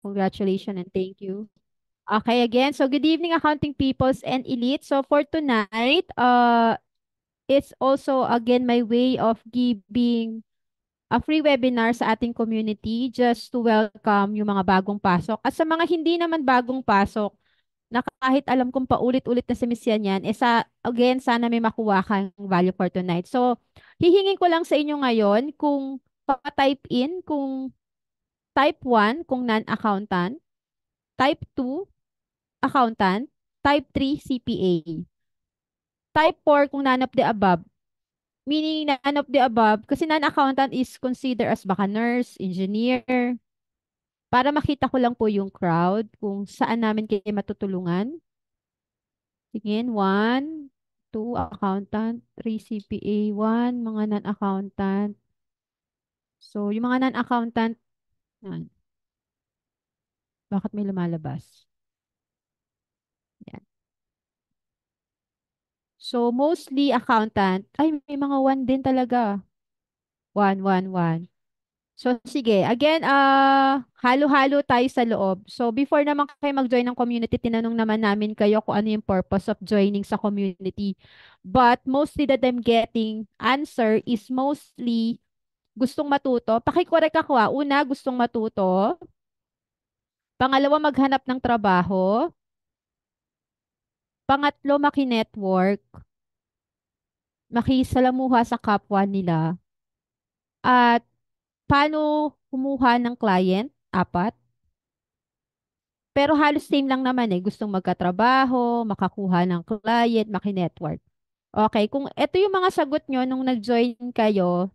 Congratulations and thank you. Okay, again. So, good evening, accounting peoples and elite. So, for tonight, it's also, again, my way of giving a free webinar sa ating community just to welcome yung mga bagong pasok. At sa mga hindi naman bagong pasok, na kahit alam kong paulit-ulit na si Miss yan, again, sana may makuha kang value for tonight. So, hihingin ko lang sa inyo ngayon kung pa-type in, kung type 1, kung non-accountant, type 2, accountant, type 3, CPA. Type 4 kung none of the above. Meaning none of the above, kasi non-accountant is considered as baka nurse, engineer. Para makita ko lang po yung crowd kung saan namin kayo matutulungan. Sige, 1, 2, accountant, 3, CPA, 1, mga non-accountant. So, yung mga non-accountant, yan. Bakit may lumalabas? Yan. So, mostly accountant. Ay, may mga 1 din talaga. 1, 1, 1. So, sige. Again, halo-halo tayo sa loob. So, before naman kayo mag-join ng community, tinanong naman namin kayo kung ano yung purpose of joining sa community. But mostly that I'm getting answer is mostly gustong matuto. Pakikorek ako ah. Una, gustong matuto. Pangalawa, maghanap ng trabaho. Pangatlo, maki-network. Makisalamuha sa kapwa nila. At paano kumuha ng client? 4. Pero halos same lang naman eh. Gustong magkatrabaho, makakuha ng client, maki-network. Okay, kung ito yung mga sagot nyo nung nag-join kayo,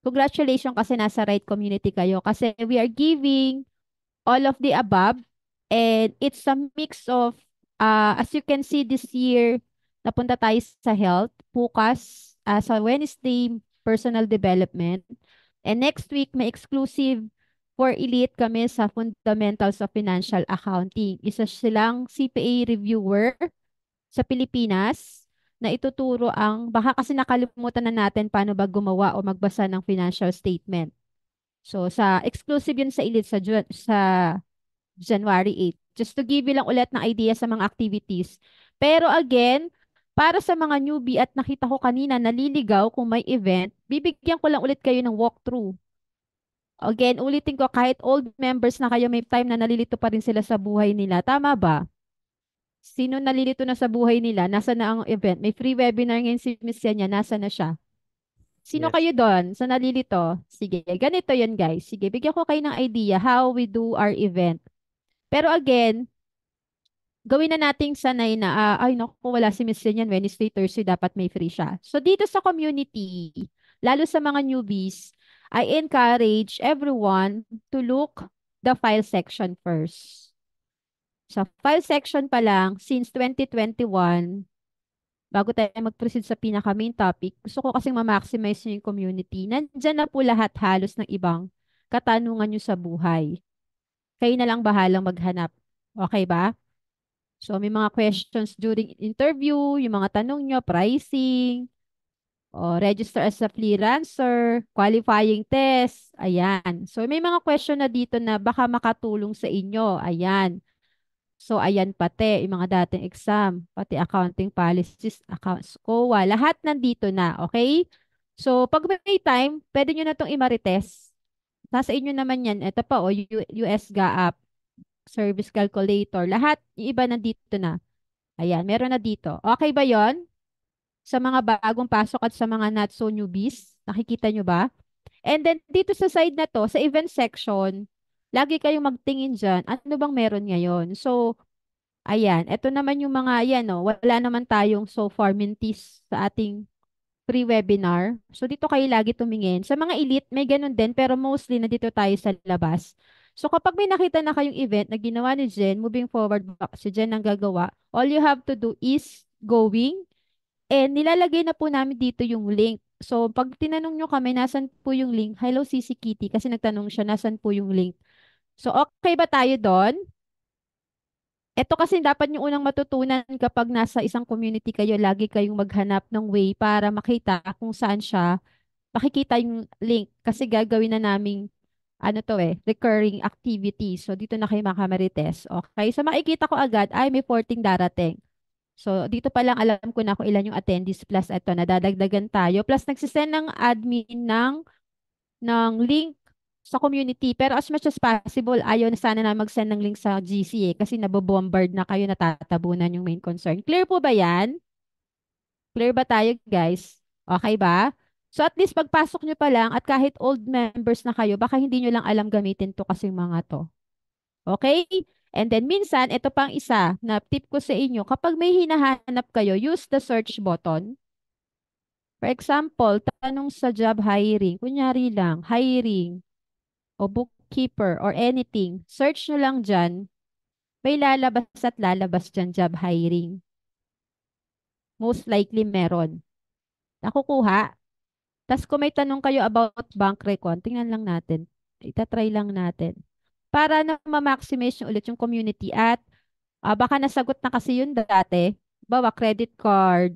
congratulations kasi nasa right community kayo. Kasi we are giving all of the above and it's a mix of, as you can see this year, napunta tayo sa health, focus, sa Wednesday, personal development. And next week, may exclusive for elite kami sa Fundamentals of Financial Accounting. Isa silang CPA reviewer sa Pilipinas na ituturo ang, baka kasi nakalimutan na natin paano ba gumawa o magbasa ng financial statement. So, sa exclusive yun sa elite sa January 8. Just to give you lang ulit ng idea sa mga activities. Pero again, para sa mga newbie at nakita ko kanina naliligaw kung may event, bibigyan ko lang ulit kayo ng walkthrough. Again, ulitin ko, kahit old members na kayo, may time na nalilito pa rin sila sa buhay nila. Tama ba? Sino nalilito na sa buhay nila? Nasa na ang event? May free webinar ngayon si Miss Yanya. Nasa na siya? Sino Yes. kayo doon sa nalilito? Sige, ganito yun guys. Sige, bigyan ko kayo ng idea how we do our event. Pero again, gawin na nating sanay na, ay naku, wala si Miss Yan, Wednesday, Thursday, dapat may free siya. So dito sa community, lalo sa mga newbies, I encourage everyone to look the file section first. Sa file section pa lang, since 2021, bago tayo mag-proceed sa pinaka-main topic, gusto ko kasing ma-maximize yung community. Nandyan na po lahat halos ng ibang katanungan nyo sa buhay. Kayo na lang bahalang maghanap. Okay ba? So, may mga questions during interview, yung mga tanong nyo, pricing, o register as a freelancer, qualifying test, ayan. So, may mga question na dito na baka makatulong sa inyo, ayan. So, ayan pati, yung mga dating exam, pati accounting policies, accounts, COA, lahat nandito na, okay? So, pag may time, pwede nyo na itong i-marites. Nasa inyo naman yan. Ito pa, US GAAP, service calculator, lahat, yung iba nandito na. Ayan, meron na dito. Okay ba yon? Sa mga bagong pasok at sa mga not so newbies, nakikita nyo ba? And then, dito sa side na to, sa event section, lagi kayong magtingin dyan, ano bang meron ngayon? So, ayan, ito naman yung mga, ayan, no, wala naman tayong so far mintis sa ating free webinar. So, dito kayo lagi tumingin. Sa mga elite, may ganun din, pero mostly nandito tayo sa labas. So, kapag may nakita na kayong event na ginawa ni Jen, moving forward, si Jen ang gagawa, all you have to do is going, and nilalagay na po namin dito yung link. So, pag tinanong nyo kami, nasan po yung link? Hello, CC Kitty, kasi nagtanong siya, nasan po yung link? So, okay ba tayo doon? Ito kasi dapat yung unang matutunan kapag nasa isang community kayo, lagi kayong maghanap ng way para makita kung saan siya, makikita yung link. Kasi gagawin na namin ano to recurring activity. So, dito na kayo makamarites. Okay? So, makikita ko agad, ay, may 14 darating. So, dito pa lang alam ko na kung ilan yung attendees plus ito, nadadagdagan tayo. Plus, nagsisend ng admin ng link sa community. Pero as much as possible, ayaw na sana na mag-send ng link sa GC kasi nabobombard na kayo, natatabunan yung main concern. Clear po ba yan? Clear ba tayo, guys? Okay ba? So at least pagpasok nyo pa lang at kahit old members na kayo, baka hindi nyo lang alam gamitin to kasi mga to. Okay? And then minsan, ito pang isa na tip ko sa inyo, kapag may hinahanap kayo, use the search button. For example, tanong sa job hiring, kunyari lang, hiring o bookkeeper or anything, search nyo lang dyan, may lalabas at lalabas dyan job hiring. Most likely meron. Nakukuha. Tapos kung may tanong kayo about bank recon, tingnan lang natin. Itatry lang natin. Para na ma-maximize yung ulit yung community at baka nasagot na kasi yun dati. Bawa credit card.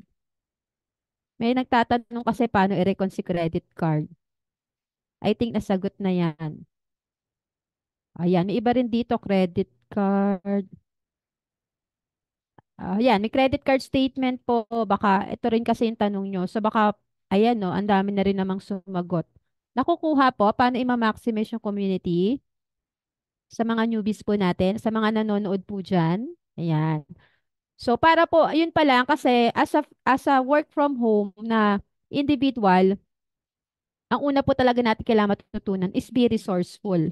May nagtatanong kasi paano i-recon si credit card. I think nasagot na yan. Ayan, may iba rin dito, credit card. Ayan, may credit card statement po. Baka ito rin kasi yung tanong nyo. So baka, ayan no, ang dami na rin namang sumagot. Nakukuha po, paano i-maximize yung community? Sa mga newbies po natin, sa mga nanonood po dyan. Ayan. So para po, yun pa lang kasi as a work from home na individual, ang una po talaga natin kailangan matutunan is be resourceful.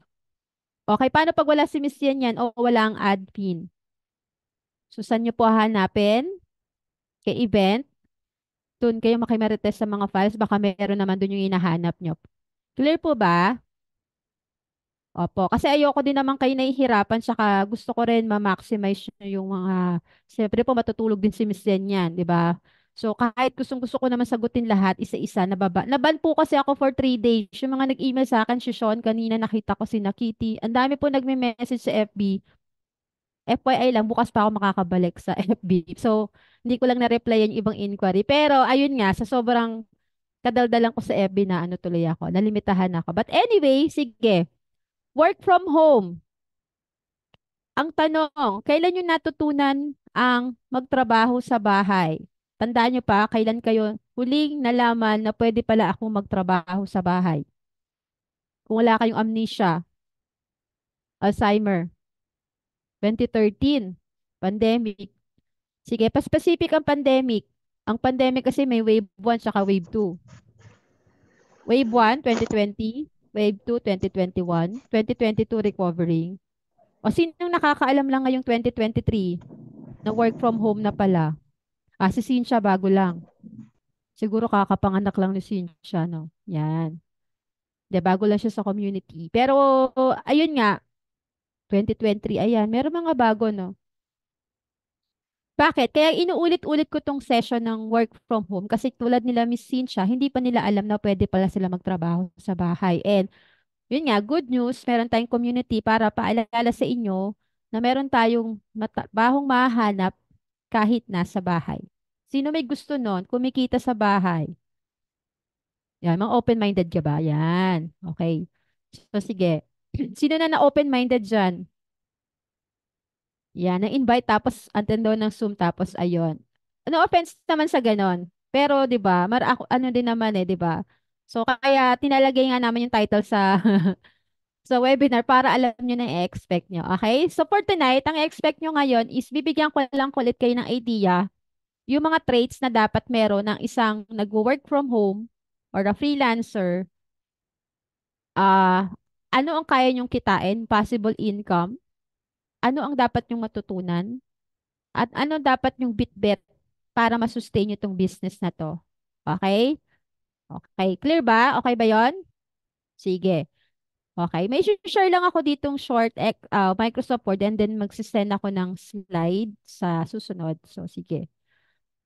Okay, paano pag wala si Miss Yan o wala ang admin? So saan nyo po hahanapin? Kay event? Doon kayo makimarites sa mga files, baka meron naman doon yung hinahanap nyo. Clear po ba? Opo, kasi ayoko din naman kayo nahihirapan tsaka gusto ko rin ma-maximize nyo yung mga, siyempre po matutulog din si Miss Zen yan, di ba? So kahit gustong-gusto ko naman sagutin lahat, isa-isa, nababa. Naban po kasi ako for 3 days. Yung mga nag-email sa akin, si Sean, kanina nakita ko si Nakiti. Ang dami po nagme-message sa FB. FYI lang, bukas pa ako makakabalik sa FB. So, hindi ko lang na-reply yung ibang inquiry. Pero, ayun nga, sa sobrang kadaldalan ko sa FB na ano tuloy ako, nalimitahan ako. But anyway, sige. Work from home. Ang tanong, kailan nyo natutunan ang magtrabaho sa bahay? Tandaan nyo pa, kailan kayo huling nalaman na pwede pala akong magtrabaho sa bahay? Kung wala kayong amnesia, Alzheimer, 2013, pandemic. Sige, pa-specific ang pandemic. Ang pandemic kasi may wave 1 saka wave 2. Wave 1, 2020. Wave 2, 2021. 2022, recovering. O sinong nakakaalam lang ngayong 2023 na work from home na pala? Si Cynthia bago lang. Siguro kakapanganak lang ni Cynthia, no? Yan. De, bago lang siya sa community. Pero, ayun nga, 2023, ayan, meron mga bago, no? Bakit? Kaya inuulit-ulit ko tong session ng work from home kasi tulad nila Miss Cynthia, hindi pa nila alam na pwede pala sila magtrabaho sa bahay. And yun nga, good news, meron tayong community para paalala sa inyo na meron tayong bahong mahanap kahit nasa bahay. Sino may gusto nun? Kumikita sa bahay. Yan, mga open-minded ka ba? Yan. Okay. So, sige. Sino na na-open-minded dyan? Yan, na-invite tapos attend daw ng Zoom tapos ayun. No offense naman sa ganon. Pero 'di ba, ako ano din naman 'di ba? So kaya tinalagay nga naman yung title sa sa webinar para alam niyo na i-expect niyo. Okay? So for tonight, ang expect niyo ngayon is bibigyan ko lang kulit kayo ng idea yung mga traits na dapat meron ng isang nagwo-work from home or a freelancer. Ah, ano ang kaya niyong kitain? Possible income? Ano ang dapat niyong matutunan? At ano dapat yung bit-bet para masustain itong business na to? Okay? Okay. Clear ba? Okay ba yon? Sige. Okay. May share lang ako ditong short Microsoft Word and then magsisend ako ng slide sa susunod. So, sige.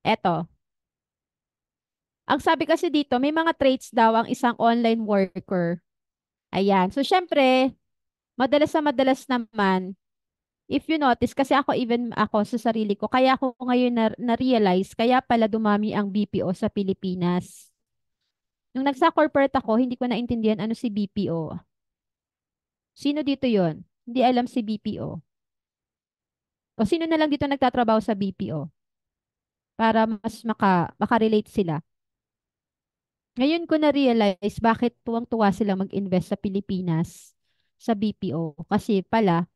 Eto. Ang sabi kasi dito, may mga traits daw ang isang online worker. Ayan. So, syempre, madalas naman, if you notice, kasi ako even ako sa sarili ko, kaya ako ngayon na-realize, kaya pala dumami ang BPO sa Pilipinas. Nung nagsa-corporate ako, hindi ko naintindihan ano si BPO. Sino dito yon? Hindi alam si BPO. O sino na lang dito nagtatrabaho sa BPO para mas makarelate sila. Ngayon ko na-realize bakit tuwang-tuwa sila mag-invest sa Pilipinas sa BPO. Kasi pala,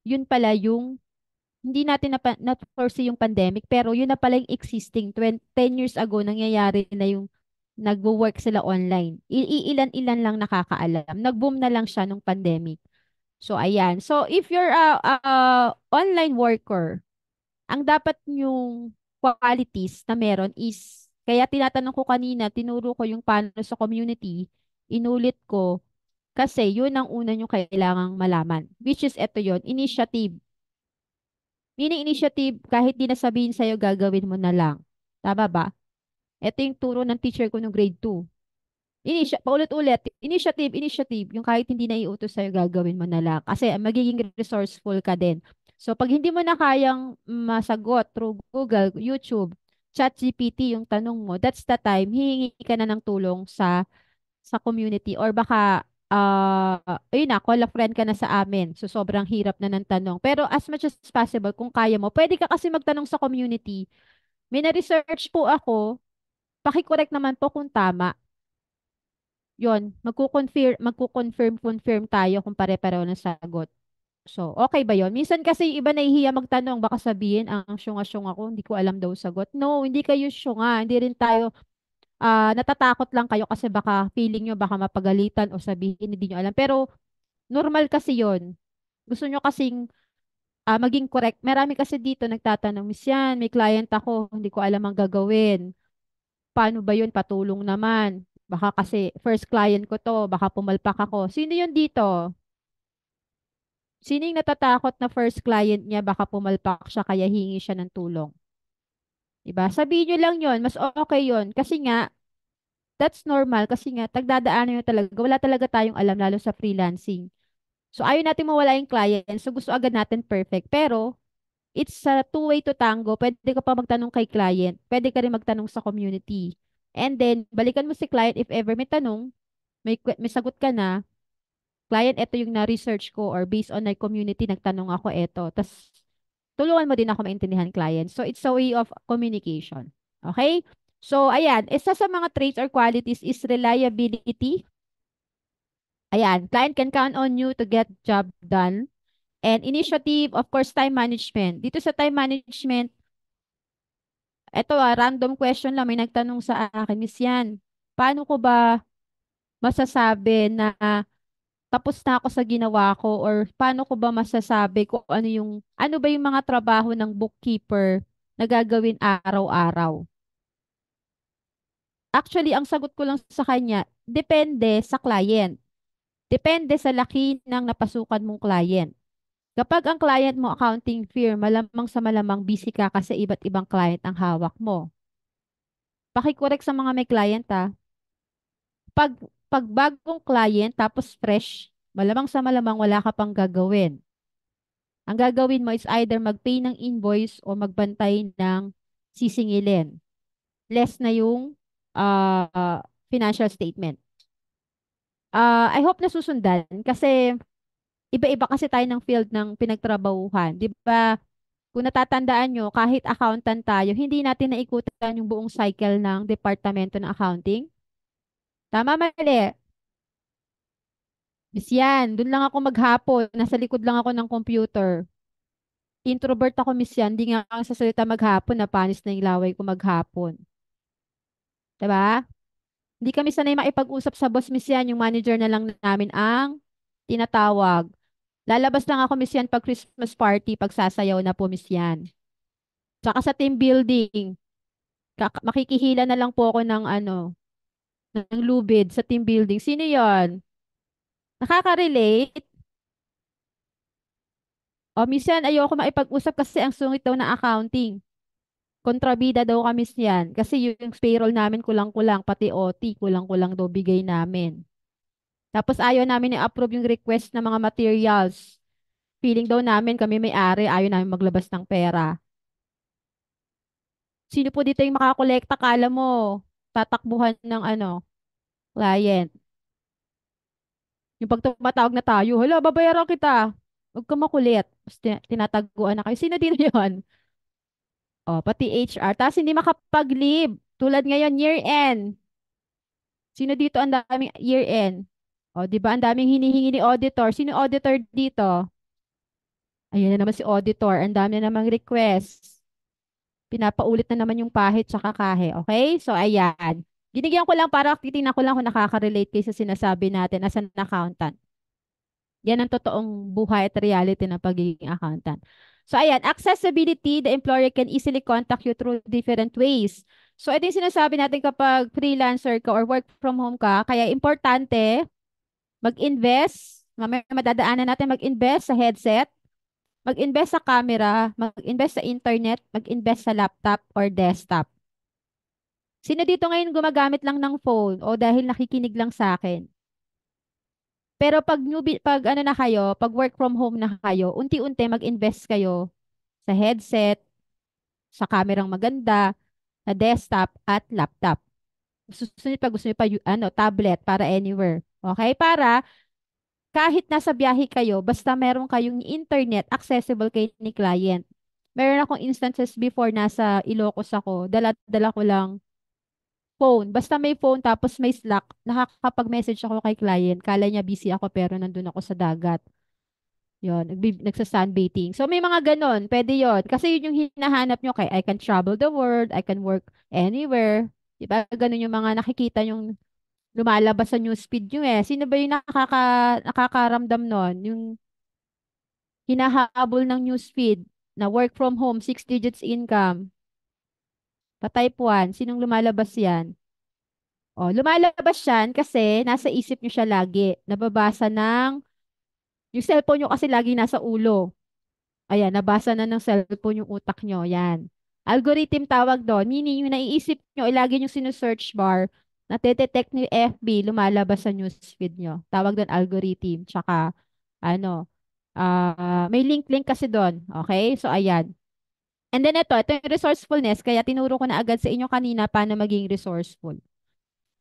yun pala yung hindi natin na-foresee yung pandemic, pero yun na pala yung existing 10 years ago nangyayari na yung nagwo-work sila online. Iilan-ilan lang nakakaalam. Nag-boom na lang siya nung pandemic. So, ayan. So, if you're a online worker, ang dapat yung qualities na meron is, kaya tinatanong ko kanina, tinuro ko yung paano sa community, inulit ko, kasi yun ang una yung kailangang malaman. Which is, eto yun, initiative. Meaning initiative, kahit di na sabihin sa'yo, gagawin mo na lang. Tama ba? Ito yung turo ng teacher ko no grade 2. Paulit-ulit, initiative, yung kahit hindi na iutos sa'yo, gagawin mo na lang. Kasi magiging resourceful ka din. So, pag hindi mo na kayang masagot through Google, YouTube, ChatGPT yung tanong mo, that's the time, hihingi ka na ng tulong sa community or baka ayun na, call a friend ka na sa amin. So, sobrang hirap na ng tanong. Pero as much as possible, kung kaya mo, pwede ka kasi magtanong sa community. May na-research po ako, paki-correct naman po kung tama. Yon, confirm tayo kung pare-pareho ng sagot. So, okay ba yon? Minsan kasi yung iba nahihiya magtanong, baka sabihin, ang syunga-syunga ko, hindi ko alam daw sagot. No, hindi kayo syunga. Hindi rin tayo, natatakot lang kayo kasi baka feeling nyo, baka mapagalitan o sabihin, hindi nyo alam. Pero, normal kasi yon. Gusto nyo kasing maging correct. Marami kasi dito nagtatanong, Miss Yan, may client ako, hindi ko alam ang gagawin. Paano ba yun? Patulong naman. Baka kasi first client ko to, baka pumalpak ako. Sino yun dito? Sino yung natatakot na first client niya, baka pumalpak siya kaya hingi siya ng tulong? Diba? Sabihin nyo lang yun, mas okay yun. Kasi nga, that's normal. Kasi nga, tagdadaanan nyo talaga. Wala talaga tayong alam, lalo sa freelancing. So, ayaw natin mawala yung client. So, gusto agad natin perfect. Pero, it's a two-way to tango. Pwede ka pa magtanong kay client. Pwede ka rin magtanong sa community. And then, balikan mo si client if ever may tanong, may sagot ka na, client, ito yung na-research ko or based on my community, nagtanong ako ito. Tapos, tulungan mo din ako maintindihan client. So, it's a way of communication. Okay? So, ayan. Isa sa mga traits or qualities is reliability. Ayan. Client can count on you to get job done. And initiative, of course, time management. Dito sa time management, ito random question lang. May nagtanong sa akin, Miss Yan, paano ko ba masasabi na tapos na ako sa ginawa ko or paano ko ba masasabi kung ano ba yung mga trabaho ng bookkeeper na gagawin araw-araw? Actually, ang sagot ko lang sa kanya, depende sa client. Depende sa laki ng napasukan mong client. Kapag ang client mo accounting firm, malamang sa malamang busy ka kasi iba't ibang client ang hawak mo. Pakicorrect sa mga may client Pag, pag bagong client tapos fresh, malamang sa malamang wala ka pang gagawin. Ang gagawin mo is either mag-pay ng invoice o magbantay ng sisingilin. Less na yung financial statement. I hope nasusundan kasi iba-iba kasi tayo ng field ng pinagtrabahuhan. Di ba? Kung natatandaan nyo, kahit accountant tayo, hindi natin naikutan yung buong cycle ng departamento ng accounting. Tama, mali. Bis yan, dun lang ako maghapon. Nasa likod lang ako ng computer. Introvert ako, miss yan. Di nga ako sa salita maghapon, napanis na yung laway ko maghapon. Diba? Hindi kami sanay makipag-usap sa boss, miss yan. Yung manager na lang namin ang tinatawag. Lalabas lang ako, miss yan, pag Christmas party, pag sasayaw na po, miss yan. Tsaka sa team building, makikihila na lang po ako ng ng lubid sa team building. Sino yon? Nakaka-relate? O, minsan ayoko maipag-usap kasi ang sungit daw na accounting. Kontrabida daw kami siyan. Kasi yung payroll namin kulang-kulang, pati OT, kulang-kulang daw bigay namin. Tapos ayaw namin i-approve yung request ng mga materials. Feeling daw namin kami may-ari, ayaw namin maglabas ng pera. Sino po dito yung makakolekta? Kala mo, tatakbuhan ng client. Yung pag tumatawag na tayo, hala, babayaran kita. Huwag ka makulit. Tapos tinataguan na kayo. Sino dito yon? O, pati HR. Tapos hindi makapag-leave. Tulad ngayon, year-end. Sino dito ang daming year-end? O, di ba ang daming hinihingi ni auditor? Sino auditor dito? Ayun na naman si auditor. Ang dami na namang request. Pinapaulit na naman yung pahit tsaka kahe. Okay? So, ayan. Ginigyan ko lang para titingnan ko lang kung nakaka-relate kayo sa sinasabi natin as an accountant. Yan ang totoong buhay at reality ng pagiging accountant. So, ayan. Accessibility, the employer can easily contact you through different ways. So, ito yung sinasabi natin kapag freelancer ka or work from home ka. Kaya importante, mag-invest. Mamaya madadaanan natin mag-invest sa headset, mag-invest sa camera, mag-invest sa internet, mag-invest sa laptop or desktop. Sino dito ngayon gumagamit lang ng phone o dahil nakikinig lang sa akin? Pero pag newbie, pag ano na kayo, pag work from home na kayo, unti-unti mag-invest kayo sa headset, sa kamerang maganda, sa desktop at laptop. Susunod pa gusto niyo pa tablet para anywhere. Okay? Para kahit nasa biyahe kayo, basta meron kayong internet accessible kay ni client. Meron akong instances before nasa Ilocos ako, dala-dala ko lang phone. Basta may phone tapos may Slack, nakakapag-message ako kay client. Kala niya busy ako pero nandun ako sa dagat. Yon, nagsa-sunbathing. So may mga ganon, pwede yon. Kasi yun yung hinahanap nyo kay I can travel the world, I can work anywhere. Diba? Ganon yung mga nakikita yung lumalabas sa newsfeed nyo eh. Sino ba yung nakakaramdam nun? Yung hinahabol ng newsfeed na work from home, 6 digits income. Pa-type 1, sinong lumalabas yan? O, lumalabas yan kasi nasa isip nyo siya lagi. Nababasa ng, yung cellphone nyo kasi lagi nasa ulo. Ayan, nabasa na ng cellphone yung utak nyo. Yan. Algorithm tawag doon. Meaning, yung naiisip nyo, lagi yung sinesearch bar, natetect ni FB, lumalabas sa newsfeed nyo. Tawag doon algorithm. Tsaka, ano, may link-link kasi doon. Okay? So, ayan. And then ito yung resourcefulness. Kaya tinuro ko na agad sa inyo kanina paano maging resourceful.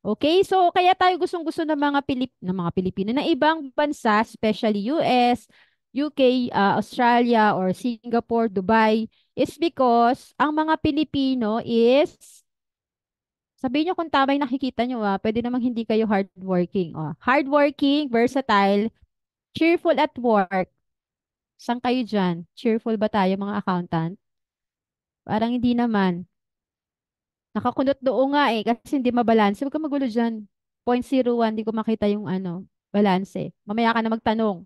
Okay, so kaya tayo gustong-gusto ng mga Pilipino na ibang bansa, especially US, UK, Australia, or Singapore, Dubai, is because ang mga Pilipino is, sabihin nyo kung tama yung nakikita nyo, pwede namang hindi kayo hardworking. Hardworking, versatile, cheerful at work. Saan kayo dyan? Cheerful ba tayo mga accountant? Parang hindi naman. Nakakunot doon nga eh, kasi hindi mabalanse. Huwag ka magulo dyan. 0.01, hindi ko makita yung balanse. Mamaya ka na magtanong.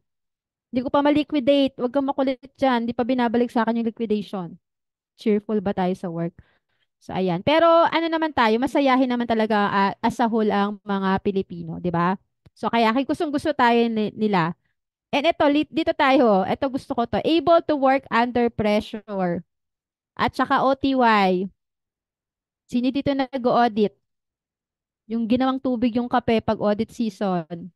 Hindi ko pa ma-liquidate. Huwag kang makulit dyan. Hindi pa binabalik sa akin yung liquidation. Cheerful ba tayo sa work? So, ayan. Pero ano naman tayo, masayahin naman talaga as a whole ang mga Pilipino, di ba? So, kaya kay gustong-gusto tayo nila. And ito, dito tayo. Ito gusto ko to. Able to work under pressure. At saka OTY. Sino dito nag-audit? Yung ginawang tubig yung kape pag audit season.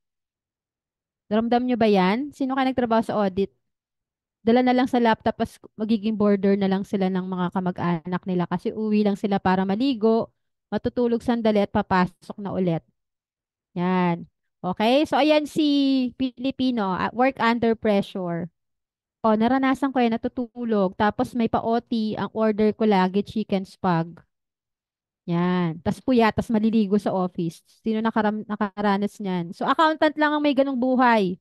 Naramdam nyo ba yan? Sino ka nagtrabaho sa audit? Dala na lang sa laptop as magiging border na lang sila ng mga kamag-anak nila kasi uwi lang sila para maligo, matutulog sandali at papasok na ulit. Yan. Okay? So, ayan si Filipino, work under pressure. O, naranasan ko yan, natutulog. Tapos may pa-OT, ang order ko lagi chicken spag. Yan. Tapos puyat, tapos maliligo sa office. Sino nakaranas niyan? So, accountant lang ang may ganong buhay.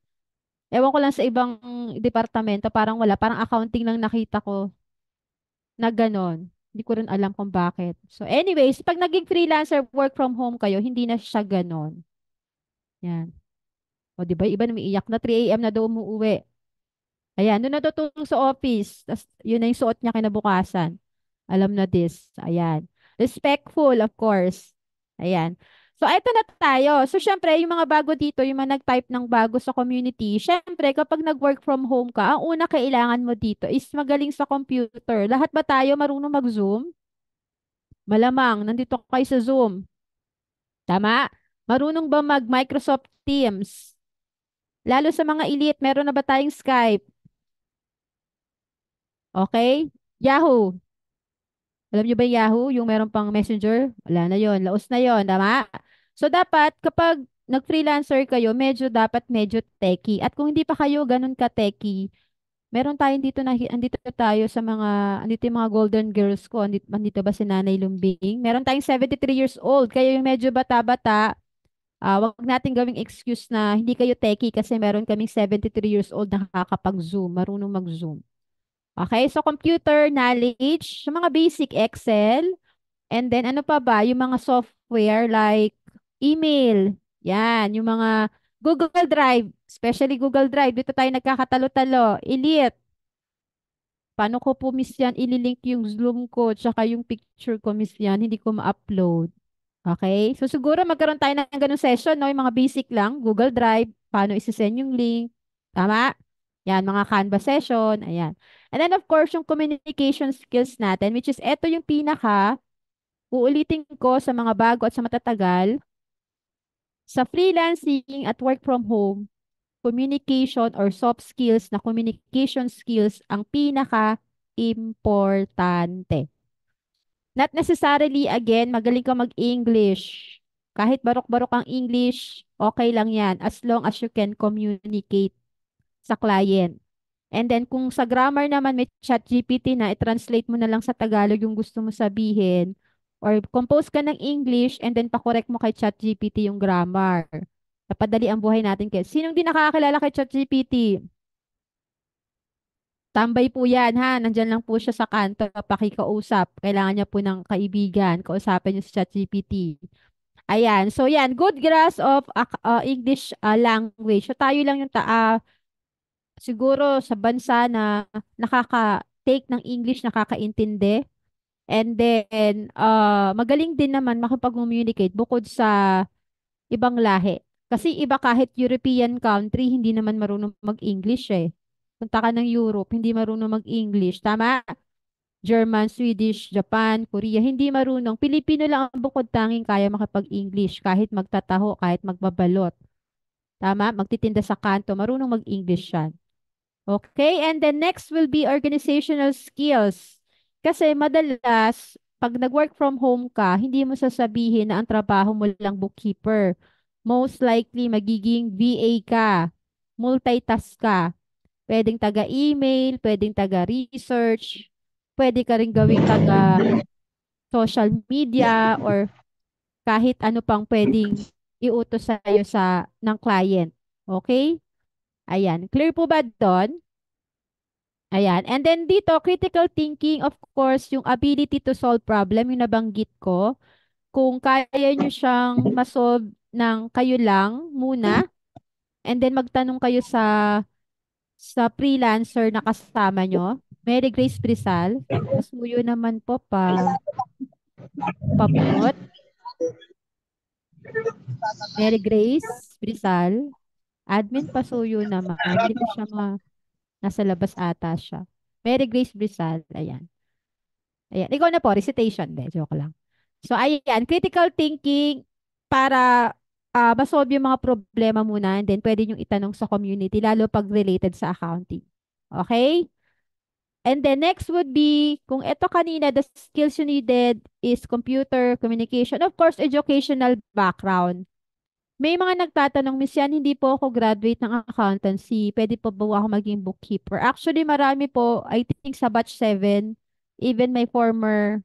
Ewan ko lang sa ibang departamento, parang wala. Parang accounting lang nakita ko na ganon. Hindi ko rin alam kung bakit. So, anyways, pag naging freelancer, work from home kayo, hindi na siya ganon. Yan. O, di ba? Iba na umiiyak na 3 a.m. na daw umuwi. Ayan, doon natutulog sa office. Tapos, yun na yung suot niya kinabukasan. Alam na this. Ayan. Respectful, of course. Ayan. So, ito na tayo. So, syempre, yung mga bago dito, yung mga nag-type ng bago sa community, syempre, kapag nag-work from home ka, ang una kailangan mo dito is magaling sa computer. Lahat ba tayo marunong mag-Zoom? Malamang, nandito kayo sa Zoom. Tama? Marunong ba mag-Microsoft Teams? Lalo sa mga elite, meron na ba tayong Skype? Okay? Yahoo. Alam niyo ba yung Yahoo? Yung meron pang messenger? Wala na yon. Laos na yon. Tama? So, dapat kapag nag-freelancer kayo, medyo dapat medyo techy. At kung hindi pa kayo ganun ka-techy, meron tayong dito na, andito tayo sa mga, andito yung mga golden girls ko, andito ba si Nanay Lumbing? Meron tayong 73 years old, kayo yung medyo bata-bata, wag natin gawing excuse na hindi kayo techie kasi meron kaming 73 years old na nakakapag-Zoom, marunong mag-Zoom. Okay, so computer knowledge, yung mga basic Excel, and then ano pa ba, yung mga software like email, yan, yung mga Google Drive, especially Google Drive, dito tayo nagkakatalo-talo, Elite, paano ko po miss yan, ililink yung Zoom ko, tsaka yung picture ko miss yan, hindi ko ma-upload. Okay? So siguro magkaroon tayo ng ganung session, no? Yung mga basic lang, Google Drive, paano isasend yung link. Tama? Yan, mga Canva session, ayan. And then of course, yung communication skills natin, which is eto yung pinaka, uulitin ko sa mga bago at sa matatagal, sa freelancing at work from home, communication or soft skills na communication skills ang pinaka-importante. Not necessarily, again, magaling ka mag-English. Kahit barok-barok ang English, okay lang yan as long as you can communicate sa client. And then kung sa grammar naman may ChatGPT na, i-translate mo na lang sa Tagalog yung gusto mo sabihin or compose ka ng English and then pa-correct mo kay ChatGPT yung grammar. Napadali ang buhay natin kaya. Sinong di nakakakilala kay ChatGPT? Tambay po yan, ha? Nandyan lang po siya sa kanto, pakikausap. Kailangan niya po ng kaibigan. Kausapin niyo si ChatGPT. Ayan. So, yan. Good grasp of English language. So, tayo lang yung siguro sa bansa na nakaka-take ng English, nakakaintindi. And then, magaling din naman makipag-communicate bukod sa ibang lahi. Kasi iba kahit European country, hindi naman marunong mag-English eh. Punta ka ng Europe, hindi marunong mag-English. Tama? German, Swedish, Japan, Korea, hindi marunong. Pilipino lang ang bukod tanging kaya makapag-English kahit magtataho, kahit magbabalot. Tama? Magtitinda sa kanto, marunong mag-English yan. Okay, and then next will be organizational skills. Kasi madalas, pag nag-work from home ka, hindi mo sasabihin na ang trabaho mo lang bookkeeper. Most likely, magiging VA ka, multitask ka. Pwedeng taga-email, pwedeng taga-research, pwede ka rin gawing taga-social media or kahit ano pang pwedeng iutos sa'yo ng client. Okay? Ayan. Clear po ba doon? Ayan. And then dito, critical thinking, of course, yung ability to solve problem, yung nabanggit ko. Kung kaya nyo siyang masolve ng kayo lang muna, and then magtanong kayo sa freelancer na kasama nyo. Mary Grace Brizal. Pasuyo naman po pabunot. Mary Grace Brizal. Admin pasuyo naman. Hindi ko siya nasa labas ata siya. Mary Grace Brizal. Ayan. Ayan. Ikaw na po, recitation. De, joke lang. So, ayan. Critical thinking para masolve yung mga problema muna and then pwede nyo itanong sa community lalo pag related sa accounting. Okay? And then next would be, kung ito kanina, the skills you needed is computer, communication, of course, educational background. May mga nagtatanong, Miss Yan, hindi po ako graduate ng accountancy. Pwede po ba ako maging bookkeeper? Actually, marami po, I think sa batch 7, even my former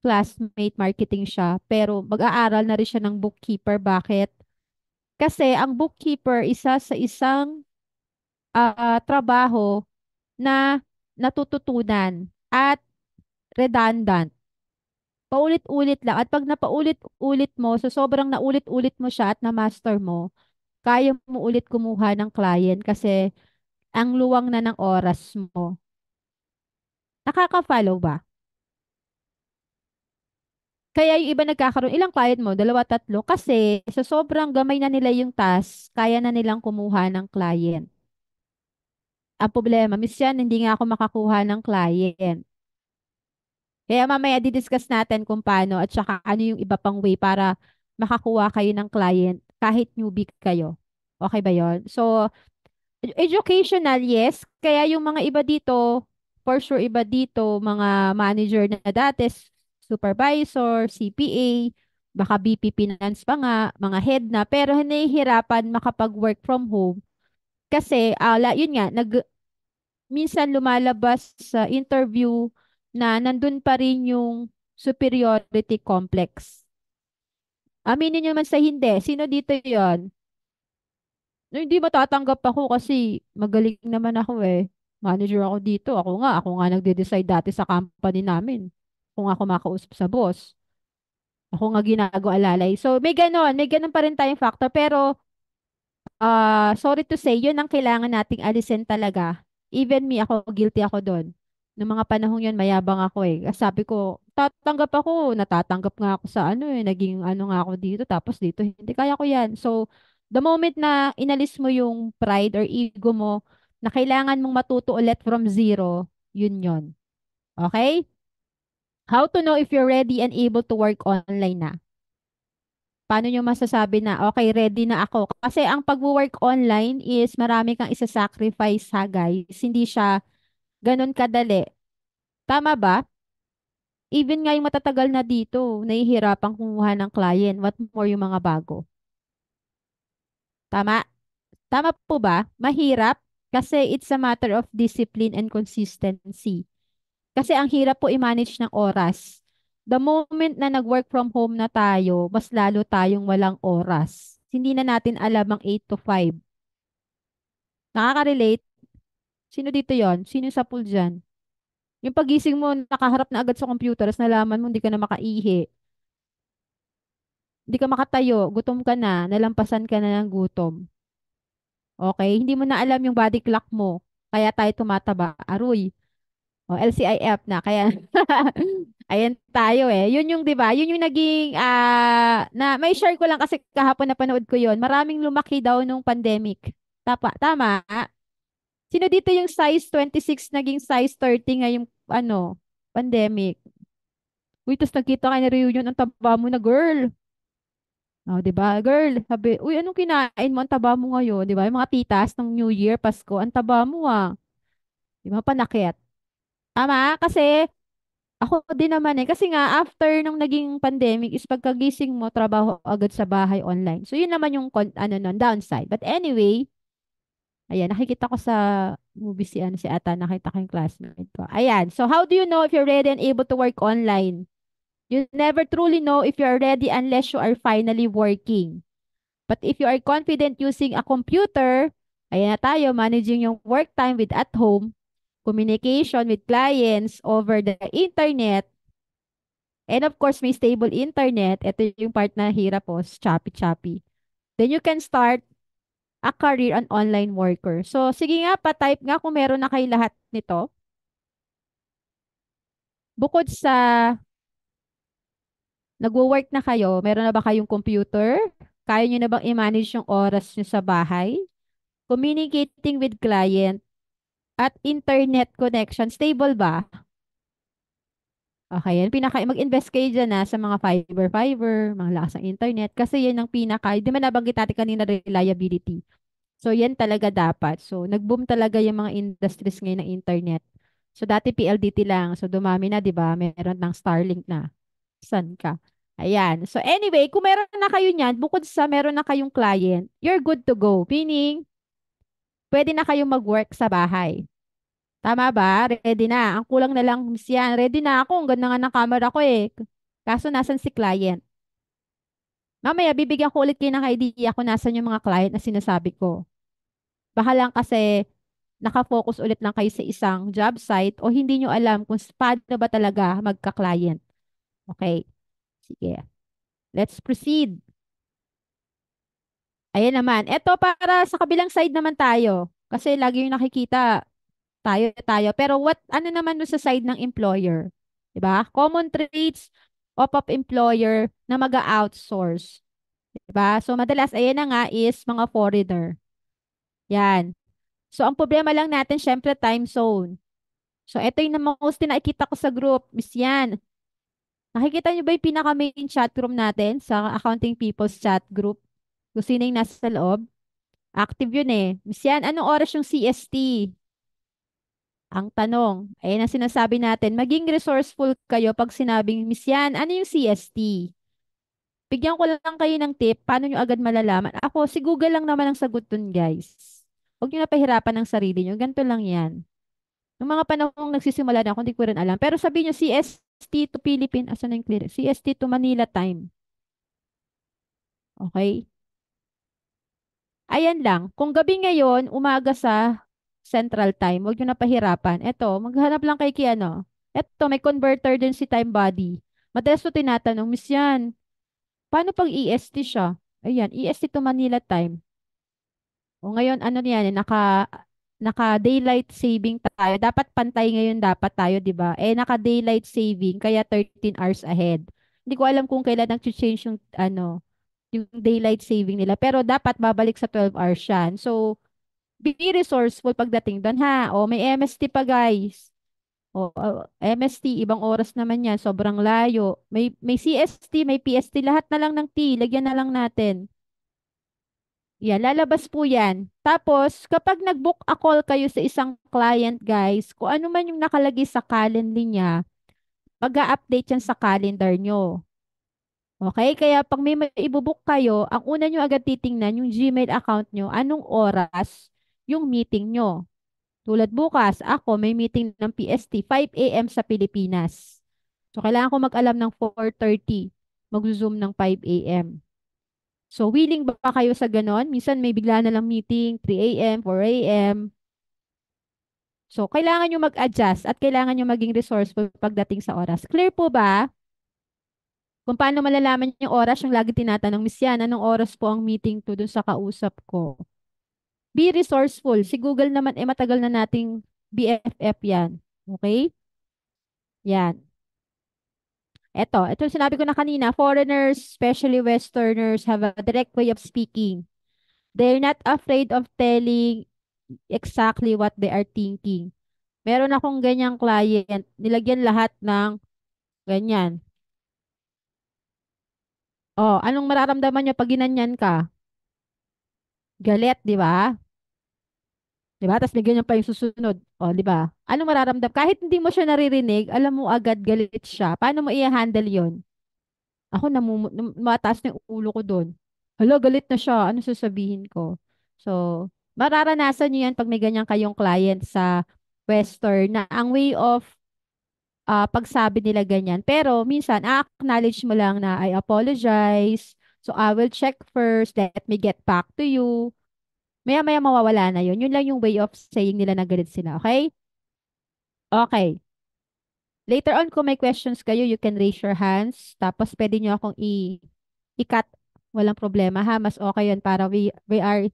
classmate, marketing siya. Pero mag-aaral na rin siya ng bookkeeper. Bakit? Kasi ang bookkeeper, isa sa isang trabaho na natututunan at redundant. Paulit-ulit lang. At pag napaulit-ulit mo, so sobrang naulit-ulit mo siya at na-master mo, kaya mo ulit kumuha ng client kasi ang luwang na ng oras mo. Nakaka-follow ba? Kaya yung iba nagkakaroon, ilang client mo? Dalawa, tatlo? Kasi sa sobrang gamay na nila yung task, kaya na nilang kumuha ng client. Ang problema, Miss Yan, hindi nga ako makakuha ng client. Kaya mamaya didiscuss natin kung paano at saka ano yung iba pang way para makakuha kayo ng client kahit newbie kayo. Okay ba yon? So, educational, yes. Kaya yung mga iba dito, for sure iba dito, mga manager na dati, supervisor, CPA, baka BP Finance pa nga, mga head na, pero nahihirapan makapag-work from home kasi, yun nga, minsan lumalabas sa interview na nandun pa rin yung superiority complex. Aminin nyo man sa hindi, sino dito yon? No, hindi matatanggap ako kasi magaling naman ako eh. Manager ako dito. Ako nga nagde-decide dati sa company namin. Kung ako makausap sa boss. Ako nga ginagawa alalay. So, may ganon pa rin tayong factor. Pero, sorry to say, yun ang kailangan nating alisin talaga. Even me, ako, guilty ako doon. Noong mga panahon yun, mayabang ako eh. Kasi sabi ko, tatanggap ako, natatanggap nga ako sa ano eh, naging ano nga ako dito, tapos dito, hindi kaya ko yan. So, the moment na inalis mo yung pride or ego mo, na kailangan mong matuto ulit from zero, yun yun. Okay? How to know if you're ready and able to work online na? Paano nyo masasabi na, okay, ready na ako? Kasi ang pag-work online is marami kang isa-sacrifice ha, guys. Hindi siya ganun kadali. Tama ba? Even nga yung matatagal na dito, nahihirapang kumuha ng client. What more yung mga bago? Tama? Tama po ba? Mahirap? Kasi it's a matter of discipline and consistency. Kasi ang hirap po i-manage ng oras. The moment na nag-work from home na tayo, mas lalo tayong walang oras. Hindi na natin alam ang 8 to 5. Nakaka-relate? Sino dito yon? Sino sa pool dyan? Yung pagising mo, nakaharap na agad sa computer, tapos nalaman mo, hindi ka na makaihi. Hindi ka makatayo, gutom ka na, nalampasan ka na ng gutom. Okay? Hindi mo na alam yung body clock mo. Kaya tayo tumataba. Aroy. O, LCIF na. Kaya, ayan tayo eh. Yun yung, di ba? Yun yung naging, na may share ko lang kasi kahapon na panood ko yun. Maraming lumaki daw nung pandemic. Tama. Sino dito yung size 26 naging size 30 ngayong, pandemic? Uy, tapos nagkita kayo na reunion, ang taba mo na, girl. Oh, 'di ba? Girl, sabi, "Uy, anong kinain mo? Ang taba mo ngayon." 'Di ba? Yung mga titas ng New Year, Pasko, ang taba mo ah. 'Di ba? Panakit. Tama kasi ako din naman eh kasi nga after nung naging pandemic is pagkagising mo trabaho agad sa bahay online. So yun naman yung downside. But anyway, ayan nakikita ko sa movie si Ata, nakita ko yung classmate ko. Ayan. So how do you know if you're ready and able to work online? You never truly know if you're ready unless you are finally working. But if you are confident using a computer, ayan na tayo, managing yung work time with at home, communication with clients over the internet, and of course, may stable internet. Ito yung part na hirap po, choppy-choppy. Then you can start a career an online worker. So, sige nga, pa-type nga kung meron na kayo lahat nito. Bukod sa nagwo-work na kayo, meron na ba kayong computer? Kaya nyo na bang i-manage yung oras nyo sa bahay? Communicating with client at internet connection, stable ba? Okay, yan. Mag-invest kayo dyan sa mga fiber, mga lakas ng internet. Kasi yan ang di ba nabanggit natin kanina reliability. So, yan talaga dapat. So, nag-boom talaga yung mga industries ngayon ng internet. So, dati PLDT lang. So, dumami na, di ba? Meron ng Starlink na. San ka? Ayan. So, anyway, kung meron na kayo niyan, bukod sa meron na kayong client, you're good to go. Meaning, pwede na kayong mag-work sa bahay. Tama ba? Ready na. Ang kulang na lang miss yan. Ready na ako. Ang ganda nga ng camera ko eh. Kaso nasan si client? Mamaya, bibigyan ko ulit kayo ng idea kung nasan yung mga client na sinasabi ko. Baka lang kasi nakafocus ulit lang kayo sa isang job site o hindi nyo alam kung paano ba talaga magka-client. Okay. Sige. Let's proceed. Ayan naman. Ito para sa kabilang side naman tayo. Kasi lagi yung nakikita tayo. Pero ano naman dun sa side ng employer? 'Di ba? Common traits of employer na mag-outsource. 'Di ba? So, madalas, ayan na nga is mga foreigner. Yan. So, ang problema lang natin, syempre, time zone. So, ito yung most na nakikita ko sa group. Miss yan. Nakikita nyo ba yung pinaka-main chat room natin sa Accounting People's chat group? Kung sino yung nasa loob? Active yun eh. Miss yan, anong oras yung CST? Ang tanong, ayun ang sinasabi natin, maging resourceful kayo pag sinabing, Miss yan, ano yung CST? Bigyan ko lang kayo ng tip, paano nyo agad malalaman. Ako, si Google lang naman ang sagot dun, guys. Huwag nyo na pahirapan ng sarili nyo. Ganito lang yan. Nung mga panahong nagsisimula na ako, hindi ko rin alam. Pero sabi nyo, CST to Philippine, asan na yung clear? CST to Manila time. Okay? Ayan lang. Kung gabi ngayon, umaga sa Central Time, huwag nyo na pahirapan. Eto, maghanap lang kay Kiano. Eto, may converter din si time body. Madalas ko tinatanong, Miss Yan, paano pag EST siya? Ayan, EST to Manila time. O ngayon, ano yan, naka daylight saving tayo. Dapat pantay ngayon dapat tayo, 'di ba? Eh naka daylight saving kaya 13 hours ahead. Hindi ko alam kung kailan nag-change yung yung daylight saving nila, pero dapat babalik sa 12 hours yan. So, be resourceful pagdating doon ha. O may MST pa guys. MST ibang oras naman yan, sobrang layo. May CST, may PST, lahat na lang ng T, lagyan na lang natin. Yan, lalabas po yan. Tapos, kapag nag-book a call kayo sa isang client, guys, kung ano man yung nakalagay sa calendar niya, mag-a-update yan sa calendar nyo. Okay? Kaya pag may ibubook kayo, ang una nyo agad titingnan yung Gmail account nyo, anong oras yung meeting nyo. Tulad bukas, ako may meeting ng PST, 5 a.m. sa Pilipinas. So, kailangan ko mag-alam ng 4:30. Mag-zoom ng 5 a.m. So, willing ba kayo sa ganon? Minsan may bigla na lang meeting, 3 a.m., 4 a.m. So, kailangan nyo mag-adjust at kailangan nyo maging resourceful pagdating sa oras. Clear po ba? Kung paano malalaman yung oras, yung lagi tinatanong, Miss Yan, anong oras po ang meeting to dun sa kausap ko? Be resourceful. Si Google naman, matagal na nating BFF yan. Okay? Yan. Ito yung sinabi ko na kanina, foreigners, especially Westerners, have a direct way of speaking. They're not afraid of telling exactly what they are thinking. Meron akong ganyang client, nilagyan lahat ng ganyan. Oh, anong mararamdaman nyo pag ginanyan ka? Galit, di ba? Di ba? Tapos may ganyan pa yung susunod. Oh, di ba? Anong mararamdam? Kahit hindi mo siya naririnig, alam mo agad galit siya. Paano mo i-handle yon? Ako, mataas na yung ulo ko doon. Hala, galit na siya. Ano sasabihin ko? So, mararanasan niyo yan pag may ganyan kayong client sa Western na ang way of pagsabi nila ganyan. Pero minsan, acknowledge mo lang na I apologize. So, I will check first. Let me get back to you. Maya-maya mawawala na yun. Yun lang yung way of saying nila na galit sila. Okay? Okay. Later on, kung may questions kayo, you can raise your hands. Tapos, pwede nyo akong i-cut. Walang problema ha. Mas okay yun para we are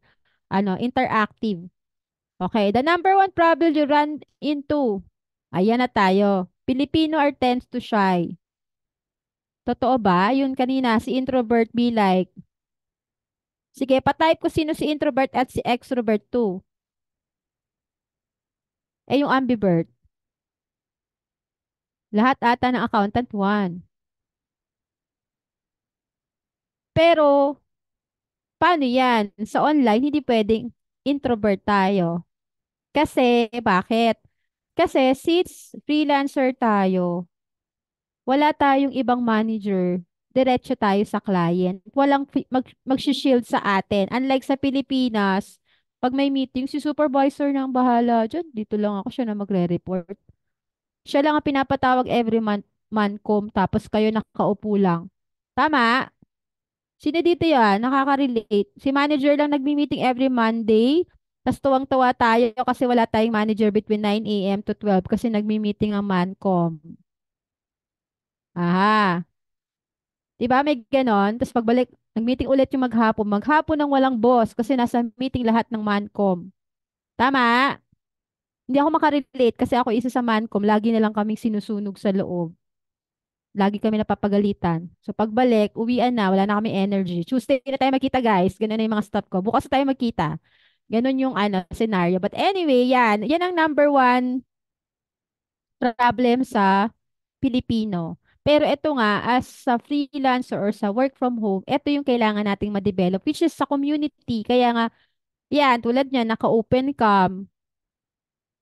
interactive. Okay. The number one problem you run into. Ayan na tayo. Filipino are tends to shy. Totoo ba? Yun kanina, si introvert be like. Sige, patype ko sino si introvert at si extrovert too. Eh, yung ambivert. Lahat ata ng accountant, one. Pero, paano yan? Sa online, hindi pwedeng introvert tayo. Kasi, bakit? Kasi, since freelancer tayo, wala tayong ibang manager. Diretso tayo sa client. Walang mag-shield sa atin. Unlike sa Pilipinas, pag may meeting, si supervisor na ang bahala dyan. Dito lang ako siya na magre-report. Siya lang ang pinapatawag every month, mancom, tapos kayo nakaupo lang. Tama? Sino dito yan? Nakaka-relate. Si manager lang nagmi-meeting every Monday. Tapos tuwang-tuwa tayo kasi wala tayong manager between 9 a.m. to 12 kasi nagmi-meeting ang mancom. Aha. Diba may ganon? Tapos pagbalik, nag-meeting ulit yung maghapon. Maghapon ng walang boss kasi nasa meeting lahat ng mancom. Tama? Hindi ako makarelate kasi ako isa sa mancom. Lagi na lang kaming sinusunog sa loob. Lagi kami napapagalitan. So pagbalik, uwian na, wala na kami energy. Tuesday na tayo magkita guys. Ganun na yung mga stuff ko. Bukas na tayo magkita. Ganun yung scenario. But anyway, yan. Yan ang number one problem sa Pilipino. Pero ito nga, as sa freelancer or sa work from home, ito yung kailangan nating ma-develop, which is sa community. Kaya nga, yan, tulad niya, naka-open cam.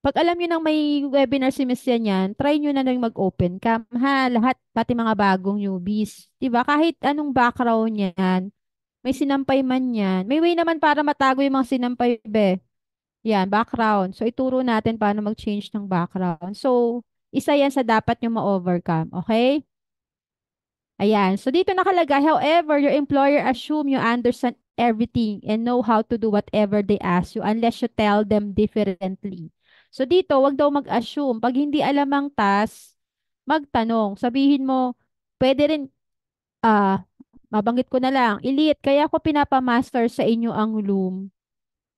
Pag alam niyo nang may webinar si Miss yan, try niyo na lang mag-open cam, ha? Lahat, pati mga bagong newbies. 'Di ba? Kahit anong background niyan, may sinampay man yan. May way naman para matago yung mga sinampay, be. Yan, background. So, ituro natin paano mag-change ng background. So, isa yan sa dapat nyo ma-overcome. Okay? Ayan. So, dito nakalagay, however, your employer assume you understand everything and know how to do whatever they ask you unless you tell them differently. So, dito, wag daw mag-assume. Pag hindi alam ang task, magtanong. Sabihin mo, pwede rin, mabanggit ko na lang, elite, kaya ko pinapamaster sa inyo ang Loom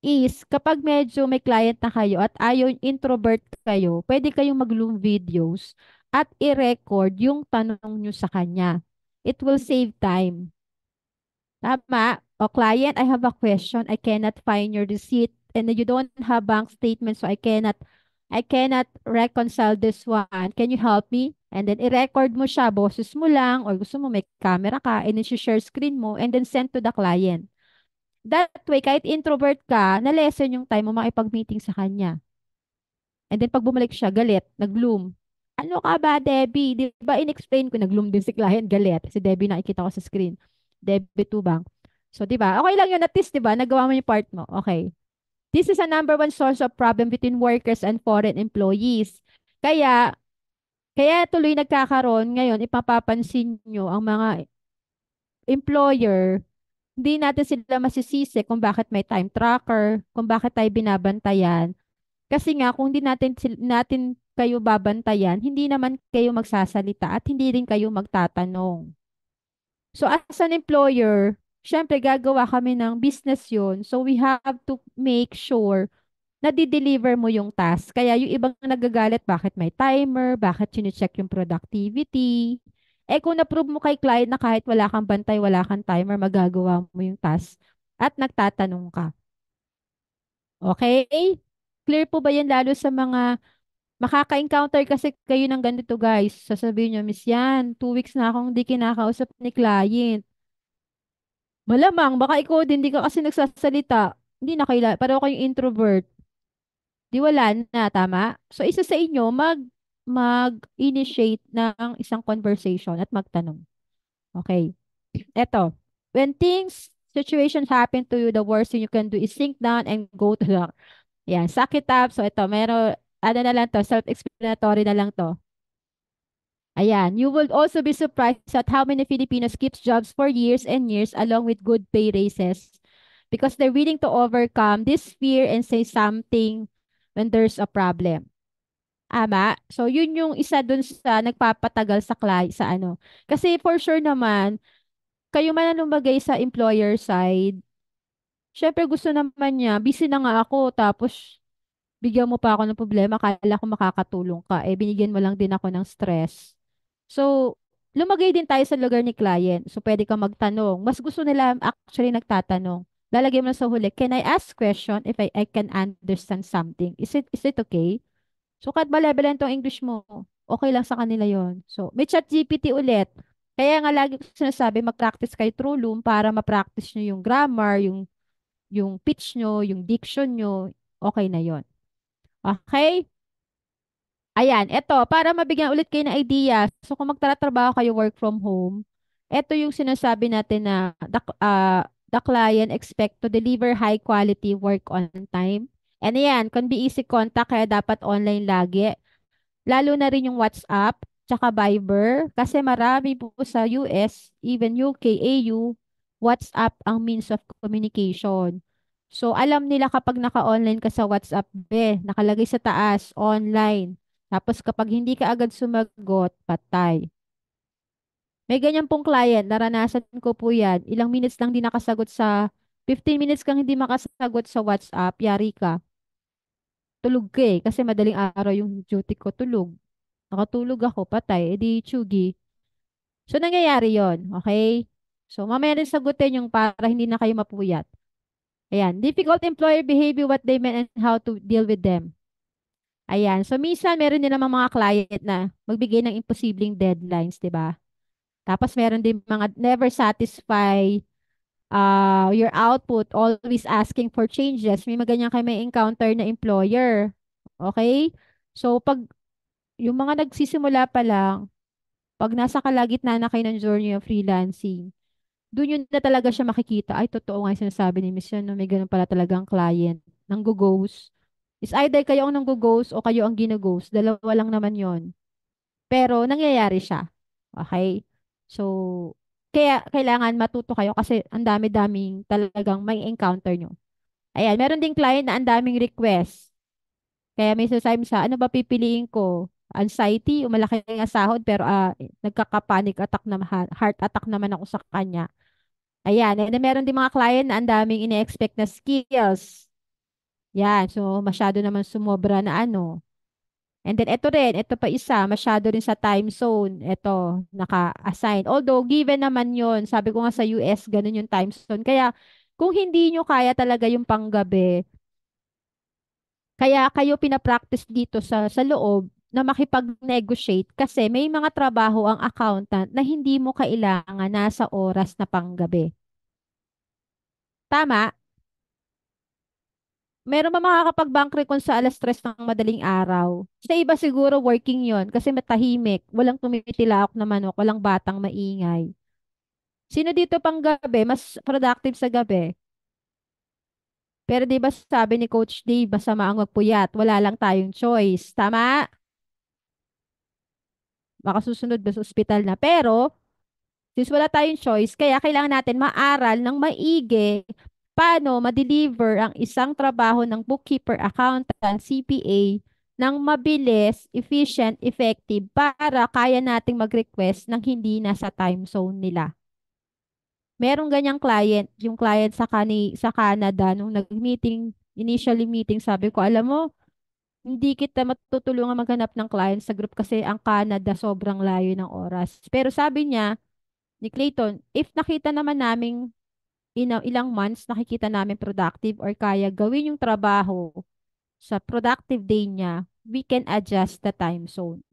is kapag medyo may client na kayo at ayaw introvert kayo, pwede kayong mag-Loom videos at i-record yung tanong nyo sa kanya. It will save time. Tama? O client, I have a question. I cannot find your receipt and you don't have bank statement so I cannot reconcile this one. Can you help me? And then i-record mo siya, boses mo lang or gusto mo may camera ka and then share screen mo and then send to the client. That way, kahit introvert ka, na-lessen yung time mo makipag-meeting sa kanya. And then pag bumalik siya, galit, nag-bloom. Ano ka ba, Debbie? Di ba in-explain ko, nag-bloom din si client, galit. Si Debbie nakikita ko sa screen. Debbie Tubang. So, di ba? Okay lang yun at least, di ba? Nagawa mo yung part mo. Okay. This is a number one source of problem between workers and foreign employees. Kaya, kaya tuloy nagkakaroon ngayon, ipapapansin nyo ang mga employer, hindi natin sila masisisi kung bakit may time tracker, kung bakit tayo binabantayan. Kasi nga, kung hindi natin kayo babantayan, hindi naman kayo magsasalita at hindi rin kayo magtatanong. So, as an employer, syempre gagawa kami ng business yun. So, we have to make sure na di-deliver mo yung task. Kaya yung ibang nagagalit, bakit may timer, bakit chine-check yung productivity. Eh kung na-prove mo kay client na kahit wala kang bantay, wala kang timer, magagawa mo yung task at nagtatanong ka. Okay? Clear po ba yan lalo sa mga makaka-encounter kasi kayo ng ganito guys. Sasabihin nyo, Miss Yan, 2 weeks na akong hindi kinakausap ni client. Malamang, baka ikaw din, hindi ka kasi nagsasalita. Hindi na kaila, pero ako yung introvert. Di wala na, tama? So, isa sa inyo, mag-initiate ng isang conversation at magtanong. Okay. Eto. When situations happen to you, the worst thing you can do is sink down and go to the, yan, suck it up. So, ito, meron, ano na lang to, self-explanatory na lang to. Ayan, you will also be surprised at how many Filipinos keeps jobs for years and years along with good pay raises because they're willing to overcome this fear and say something when there's a problem. Ama. So, yun yung isa dun sa nagpapatagal sa sa ano. Kasi for sure naman, kayo man ang lumagay sa employer side, syempre gusto naman niya, busy na nga ako, tapos bigyan mo pa ako ng problema, kala ko makakatulong ka. Eh, binigyan mo lang din ako ng stress. So, lumagay din tayo sa lugar ni client. So, pwede kang magtanong. Mas gusto nila actually nagtatanong. Lalagay mo lang sa huli, can I ask question if I can understand something? Is it okay? So, kahit ba-level tong English mo, okay lang sa kanila yon. So, may chat GPT ulit. Kaya nga lagi ko sinasabi, mag-practice kayo through Loom para ma-practice nyo yung grammar, yung pitch nyo, yung diction nyo, okay na yon. Okay? Ayan, eto, para mabigyan ulit kayo ng idea. So, kung magtatrabaho kayo work from home, eto yung sinasabi natin na the client expect to deliver high quality work on time. And ayan, can be easy contact, kaya dapat online lagi. Lalo na rin yung WhatsApp, tsaka Viber, kasi marami po sa US, even UK, AU, WhatsApp ang means of communication. So, alam nila kapag naka-online ka sa WhatsApp, nakalagay sa taas, online. Tapos kapag hindi ka agad sumagot, patay. May ganyan pong client, naranasan ko po yan. Ilang minutes lang di nakasagot sa, 15 minutes kang hindi makasagot sa WhatsApp, yari ka. Tulog ka eh, kasi madaling araw yung duty ko, tulog. Nakatulog ako, patay, edi tsugi. So, nangyayari yon, okay? So, mamaya rin sagutin yung para hindi na kayo mapuyat. Ayan, difficult employer behavior, what they meant and how to deal with them. Ayan, so minsan meron din naman mga client na magbigay ng imposibleng deadlines, di ba? Tapos meron din mga never satisfy your output, always asking for changes. May mga ganyan kayo may encounter na employer. Okay? So, pag yung mga nagsisimula pa lang, pag nasa kalagitnaan na kayo ng journey of freelancing, doon yun na talaga siya makikita. Ay, totoo nga yung sinasabi ni Miss Yan, no? May ganun pala talagang client. Nanggo-ghost. Is either kayo ang nanggo-ghost o kayo ang gino-ghost. Dalawa lang naman yon. Pero nangyayari siya. Okay? So, kaya kailangan matuto kayo kasi ang dami-daming talagang may encounter nyo. Ayan, meron ding client na ang daming request. Kaya may sasabi sa, ano ba pipiliin ko? Anxiety, o malaki nga sahod, pero nagkaka-panic attack na, heart attack naman ako sa kanya. Ayan, and then meron din mga client na ang daming ine-expect na skills. Yan, so masyado naman sumobra na ano. And then ito rin, ito pa isa, masyado rin sa time zone. Ito, naka-assign. Although, given naman yon, sabi ko nga sa US, ganun yung time zone. Kaya, kung hindi nyo kaya talaga yung panggabi, kaya kayo pinapractice dito sa loob na makipag-negotiate kasi may mga trabaho ang accountant na hindi mo kailangan nasa oras na panggabi. Tama? Meron ba makakapag-bank recon sa alas 3 ng madaling araw? Sa iba siguro working yon kasi matahimik, walang tumitilaok na manok, walang batang maingay. Sino dito pang gabi, mas productive sa gabi? Pero 'di ba sabi ni Coach Dave, masama ang magpuyat, wala lang tayong choice. Tama? Baka susunod ba sa ospital na. Pero, since wala tayong choice, kaya kailangan natin maaral ng maigi paano ma-deliver ang isang trabaho ng bookkeeper, accountant, CPA ng mabilis, efficient, effective para kaya nating mag-request ng hindi nasa time zone nila. Merong ganyang client, yung client sa Canada, nung nag-meeting, initially meeting, sabi ko, alam mo, hindi kita matutulungan maghanap ng client sa group kasi ang Canada sobrang layo ng oras. Pero sabi niya, ni Clayton, if nakita naman namin ilang months, nakikita namin productive or kaya gawin yung trabaho sa productive day niya, we can adjust the time zone.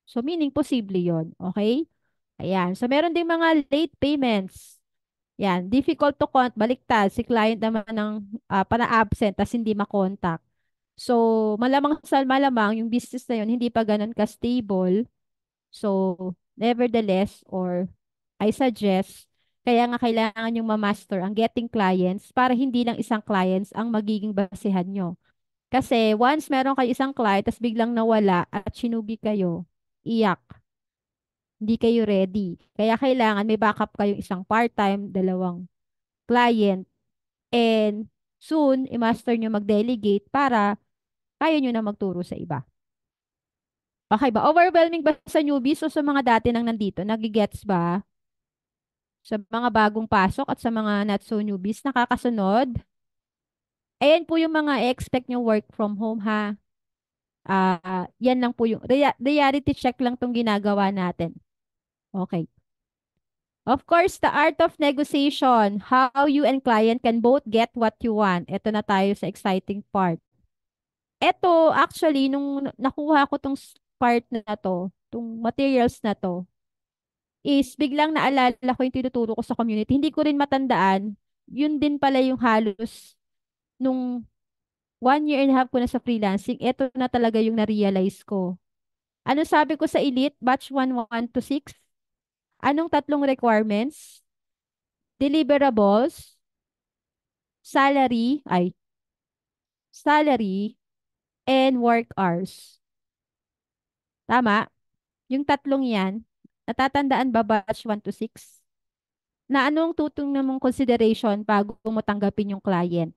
So, meaning, posible yon. Okay? Ayan. So, meron ding mga late payments. Yan. Difficult to count. Baliktad. Si client naman ng pana-absent tas hindi makontak. So, malamang sa malamang, yung business na yun, hindi pa ganun ka-stable. So, nevertheless, or I suggest, kaya nga kailangan yung ma-master ang getting clients para hindi lang isang clients ang magiging basehan nyo. Kasi once meron kayo isang client, tas biglang nawala at sinugi kayo, iyak, hindi kayo ready. Kaya kailangan may backup kayong isang part-time, dalawang client, and soon, i-master nyo mag-delegate para kaya nyo na magturo sa iba. Okay ba? Overwhelming ba sa newbies o sa mga dati nang nandito? Nagigets ba? Sa mga bagong pasok at sa mga not so newbies, nakakasunod? Ayan po yung mga expect nyo work from home ha. Yan lang po yung reality check lang tong ginagawa natin. Okay. Of course, the art of negotiation. How you and client can both get what you want. Ito na tayo sa exciting part. Ito, actually, nung nakuha ko tong part na to, tong materials na to, is biglang naalala ko yung tinuturo ko sa community. Hindi ko rin matandaan. Yun din pala yung halos nung 1 year and a half ko na sa freelancing. Ito na talaga yung na-realize ko. Ano sabi ko sa Elite, batch 1 to 6? Anong tatlong requirements? Deliverables, salary, salary, and work hours. Tama? Yung tatlong yan, natatandaan ba batch 1 to 6? Na anong tutong namang consideration bago mo tanggapin yung client?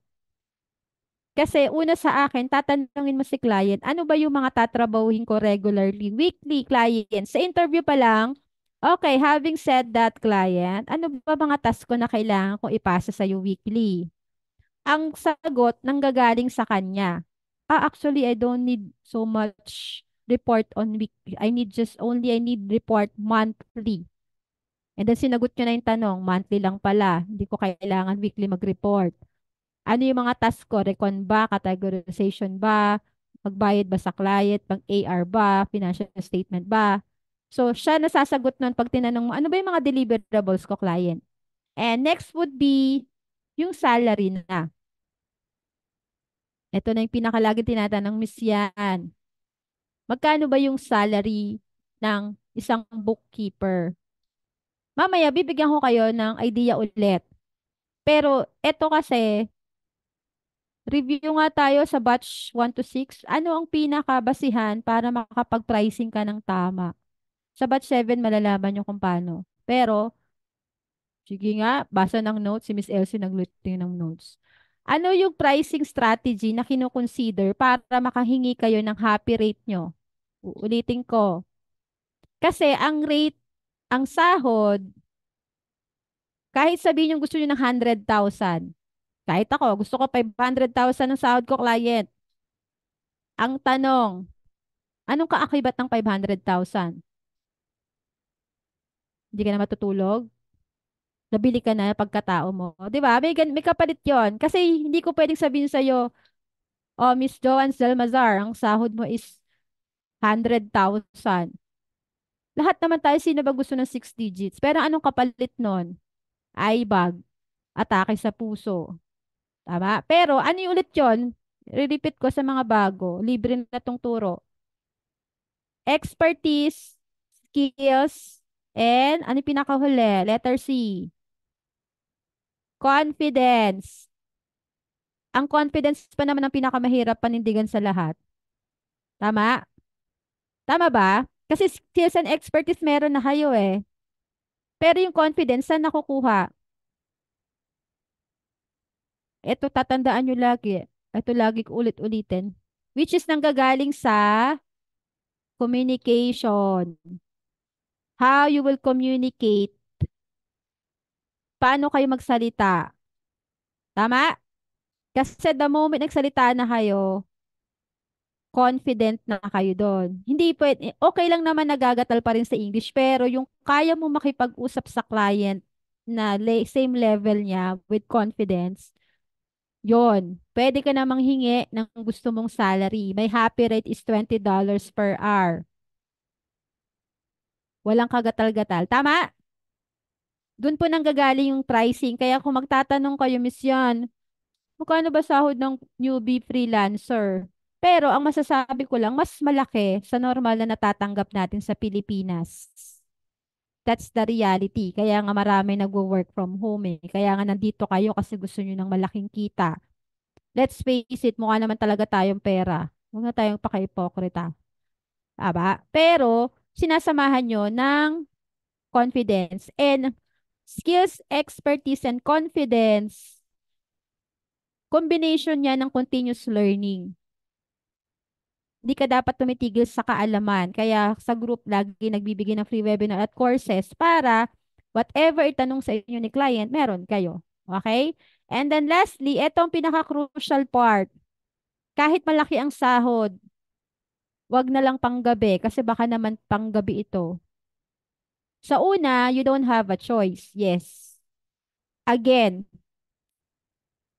Kasi una sa akin, tatanungin mo si client, ano ba yung mga tatrabahuhin ko regularly, weekly client? Sa interview pa lang, okay, having said that client, ano ba mga task ko na kailangan kong ipasa sa iyo weekly? Ang sagot nanggagaling sa kanya. Actually, I don't need so much report on weekly. I need report monthly. And then sinagot nyo na yung tanong, monthly lang pala. Hindi ko kailangan weekly mag-report. Ano yung mga task ko? Recon ba? Categorization ba? Magbayad ba sa client? Pag-AR ba? Financial statement ba? So, siya nasasagot nun pag tinanong mo, ano ba yung mga deliverables ko, client? And next would be yung salary na. Ito na yung pinakalagi tinatanong, Miss Yan. Magkano ba yung salary ng isang bookkeeper? Mamaya, bibigyan ko kayo ng idea ulit. Pero eto kasi, review nga tayo sa batch 1 to 6. Ano ang pinakabasihan para makapag-pricing ka ng tama? Sa batch 7, malalaman nyo kung paano. Pero, sige nga, basa ng notes. Si Miss Elsie nagluto ng notes. Ano yung pricing strategy na kinoconsider para makahingi kayo ng happy rate nyo? Uulitin ko. Kasi ang rate, ang sahod, kahit sabihin yung gusto nyo ng 100,000, kahit ako, gusto ko 500,000 ang sahod ko, client. Ang tanong, anong kaakibat ng 500,000? Hindi ka na matutulog? Nabili ka na pagkatao mo. 'Di ba? May kapalit yon. Kasi hindi ko pwedeng sabihin sa'yo, oh, Miss Joanne Salmazar, ang sahod mo is 100,000. Lahat naman tayo, sino ba gusto ng 6 digits? Pero anong kapalit nun? Eye bag, atake sa puso. Tama? Pero ano yung ulit yon? Re-repeat ko sa mga bago. Libre na tong turo. Expertise, skills, and ano yung pinakahuli? Letter C. Confidence. Ang confidence pa naman ang pinakamahirap panindigan sa lahat. Tama? Tama ba? Kasi skills and expertise meron na kayo eh. Pero yung confidence, saan nakukuha? Ito, tatandaan nyo lagi. Ito lagi ko ulit-ulitin. Which is nanggagaling sa communication. How you will communicate. Paano kayo magsalita. Tama? Kasi the moment nagsalita na kayo, confident na kayo doon. Hindi pwede, okay lang naman nagagatal pa rin sa English, pero yung kaya mo makipag-usap sa client na same level niya with confidence, yon. Pwede ka namang hingi ng gusto mong salary. My happy rate is $20 per hour. Walang kagatal-gatal. Tama? Doon po nanggagaling yung pricing. Kaya kung magtatanong kayo, Miss Yan, magkano ba sahod ng newbie freelancer? Pero ang masasabi ko lang, mas malaki sa normal na natatanggap natin sa Pilipinas. That's the reality. Kaya nga marami nagwo-work from home eh. Kaya nga nandito kayo kasi gusto nyo ng malaking kita. Let's face it, mukha naman talaga tayong pera. Huwag na tayong paka-ipokrita. Aba? Pero, sinasamahan nyo ng confidence and skills, expertise, and confidence. Combination niya ng continuous learning. Hindi ka dapat tumitigil sa kaalaman. Kaya sa group, lagi nagbibigay ng free webinar at courses para whatever itanong sa inyo ni client, meron kayo. Okay? And then lastly, ito ang pinaka-crucial part. Kahit malaki ang sahod, wag na lang panggabi kasi baka naman panggabi ito. Sa una, you don't have a choice. Yes. Again,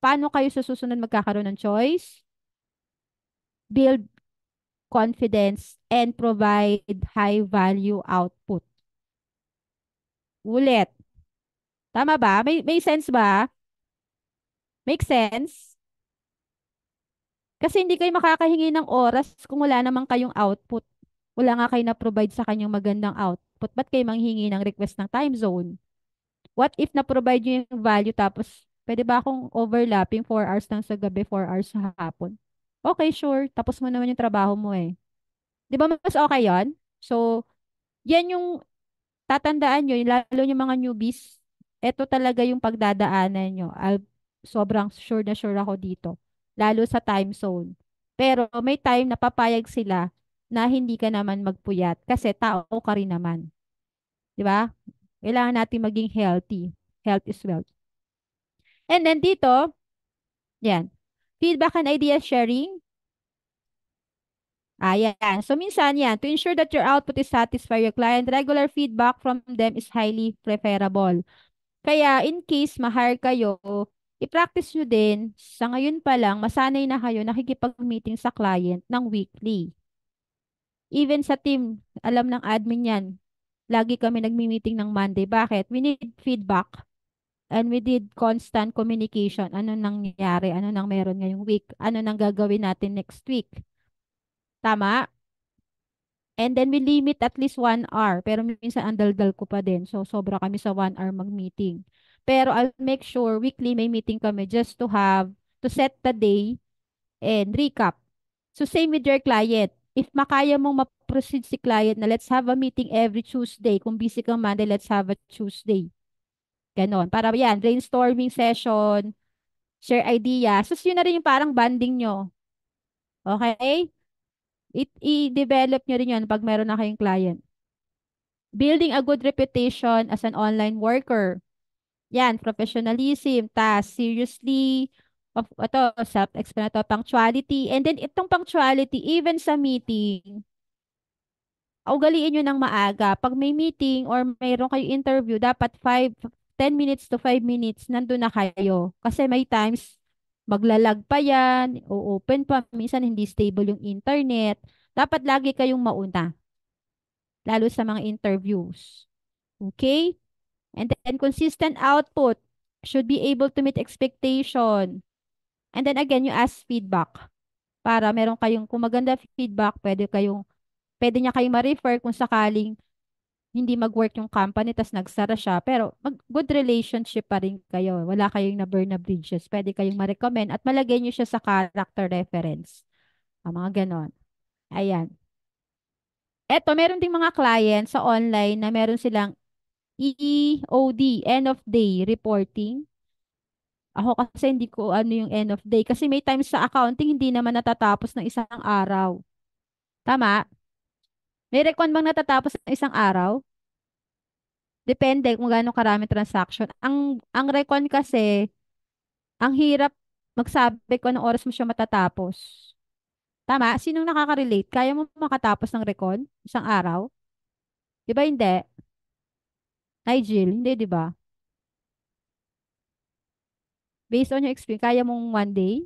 paano kayo sa susunod magkakaroon ng choice? Build confidence and provide high value output. Ulit. Tama ba? May sense ba? Make sense? Kasi hindi kayo makakahingi ng oras kung wala naman kayong output. Wala nga kayo na-provide sa kanyang magandang output. Ba't kayo manghingi ng request ng time zone? What if na-provide nyo yung value tapos pwede ba akong overlapping 4 hours lang sa gabi, 4 hours sa hapon? Okay, sure. Tapos mo naman yung trabaho mo eh. Di ba mas okay yon? So, yan yung tatandaan nyo, yung lalo yung mga newbies, ito talaga yung pagdadaanan nyo. Sobrang sure ako dito. Lalo sa time zone. Pero may time na papayag sila na hindi ka naman magpuyat kasi tao ka rin naman. Di ba? Kailangan natin maging healthy. Health is wealth. And then dito, yan. Feedback and idea sharing. Ayan. So, minsan yan, to ensure that your output is satisfy your client, regular feedback from them is highly preferable. Kaya, in case ma-hire kayo, i-practice nyo din, sa ngayon pa lang, masanay na kayo nakikipag-meeting sa client ng weekly. Even sa team, alam ng admin yan, lagi kami nagmi-meeting ng Monday. Bakit? We need feedback. And we did constant communication. Ano nangyayari? Ano nang meron ngayong week? Ano nang gagawin natin next week? Tama? And then we limit at least 1 hour. Pero minsan ang daldal ko pa din. So sobra kami sa 1 hour mag-meeting. Pero I'll make sure weekly may meeting kami just to set the day and recap. So same with your client. If makaya mong ma-proceed si client na let's have a meeting every Tuesday. Kung busy kang Monday, let's have a Tuesday. Ganon. Para yan, brainstorming session, share ideas. So yun na rin yung parang banding nyo. Okay? I-develop nyo rin yun pag meron na kayong client. Building a good reputation as an online worker. Yan, professionalism, task, seriously, self-explanatory, punctuality. And then itong punctuality, even sa meeting, ugaliin nyo ng maaga. Pag may meeting or mayroon kayo interview, dapat 10 minutes to 5 minutes, nandun na kayo. Kasi may times, maglalag pa yan, o open pa, minsan hindi stable yung internet. Dapat lagi kayong mauna, lalo sa mga interviews. Okay? And then consistent output should be able to meet expectation. And then again, you ask feedback para meron kayong, kung maganda feedback, pwede niya kayong ma-refer kung sakaling hindi mag-work yung company tas nagsara siya. Pero good relationship pa rin kayo. Wala kayong na-burn na bridges. Pwede kayong ma-recommend at malagay niyo siya sa character reference. Ang mga ganon. Ayan. Eto, meron ding mga client sa online na meron silang EOD, end of day reporting. Ako kasi hindi ko ano yung end of day. Kasi may times sa accounting hindi naman natatapos ng isang araw. Tama? May recon bang natatapos ng isang araw? Depende kung gaano karami transaction. Ang recon kasi, ang hirap magsabi kung anong oras mo siya matatapos. Tama? Sinong nakaka-relate? Kaya mo makatapos ng recon? Isang araw? Di ba hindi? Nigel, hindi di ba? Based on your experience, kaya mong 1 day?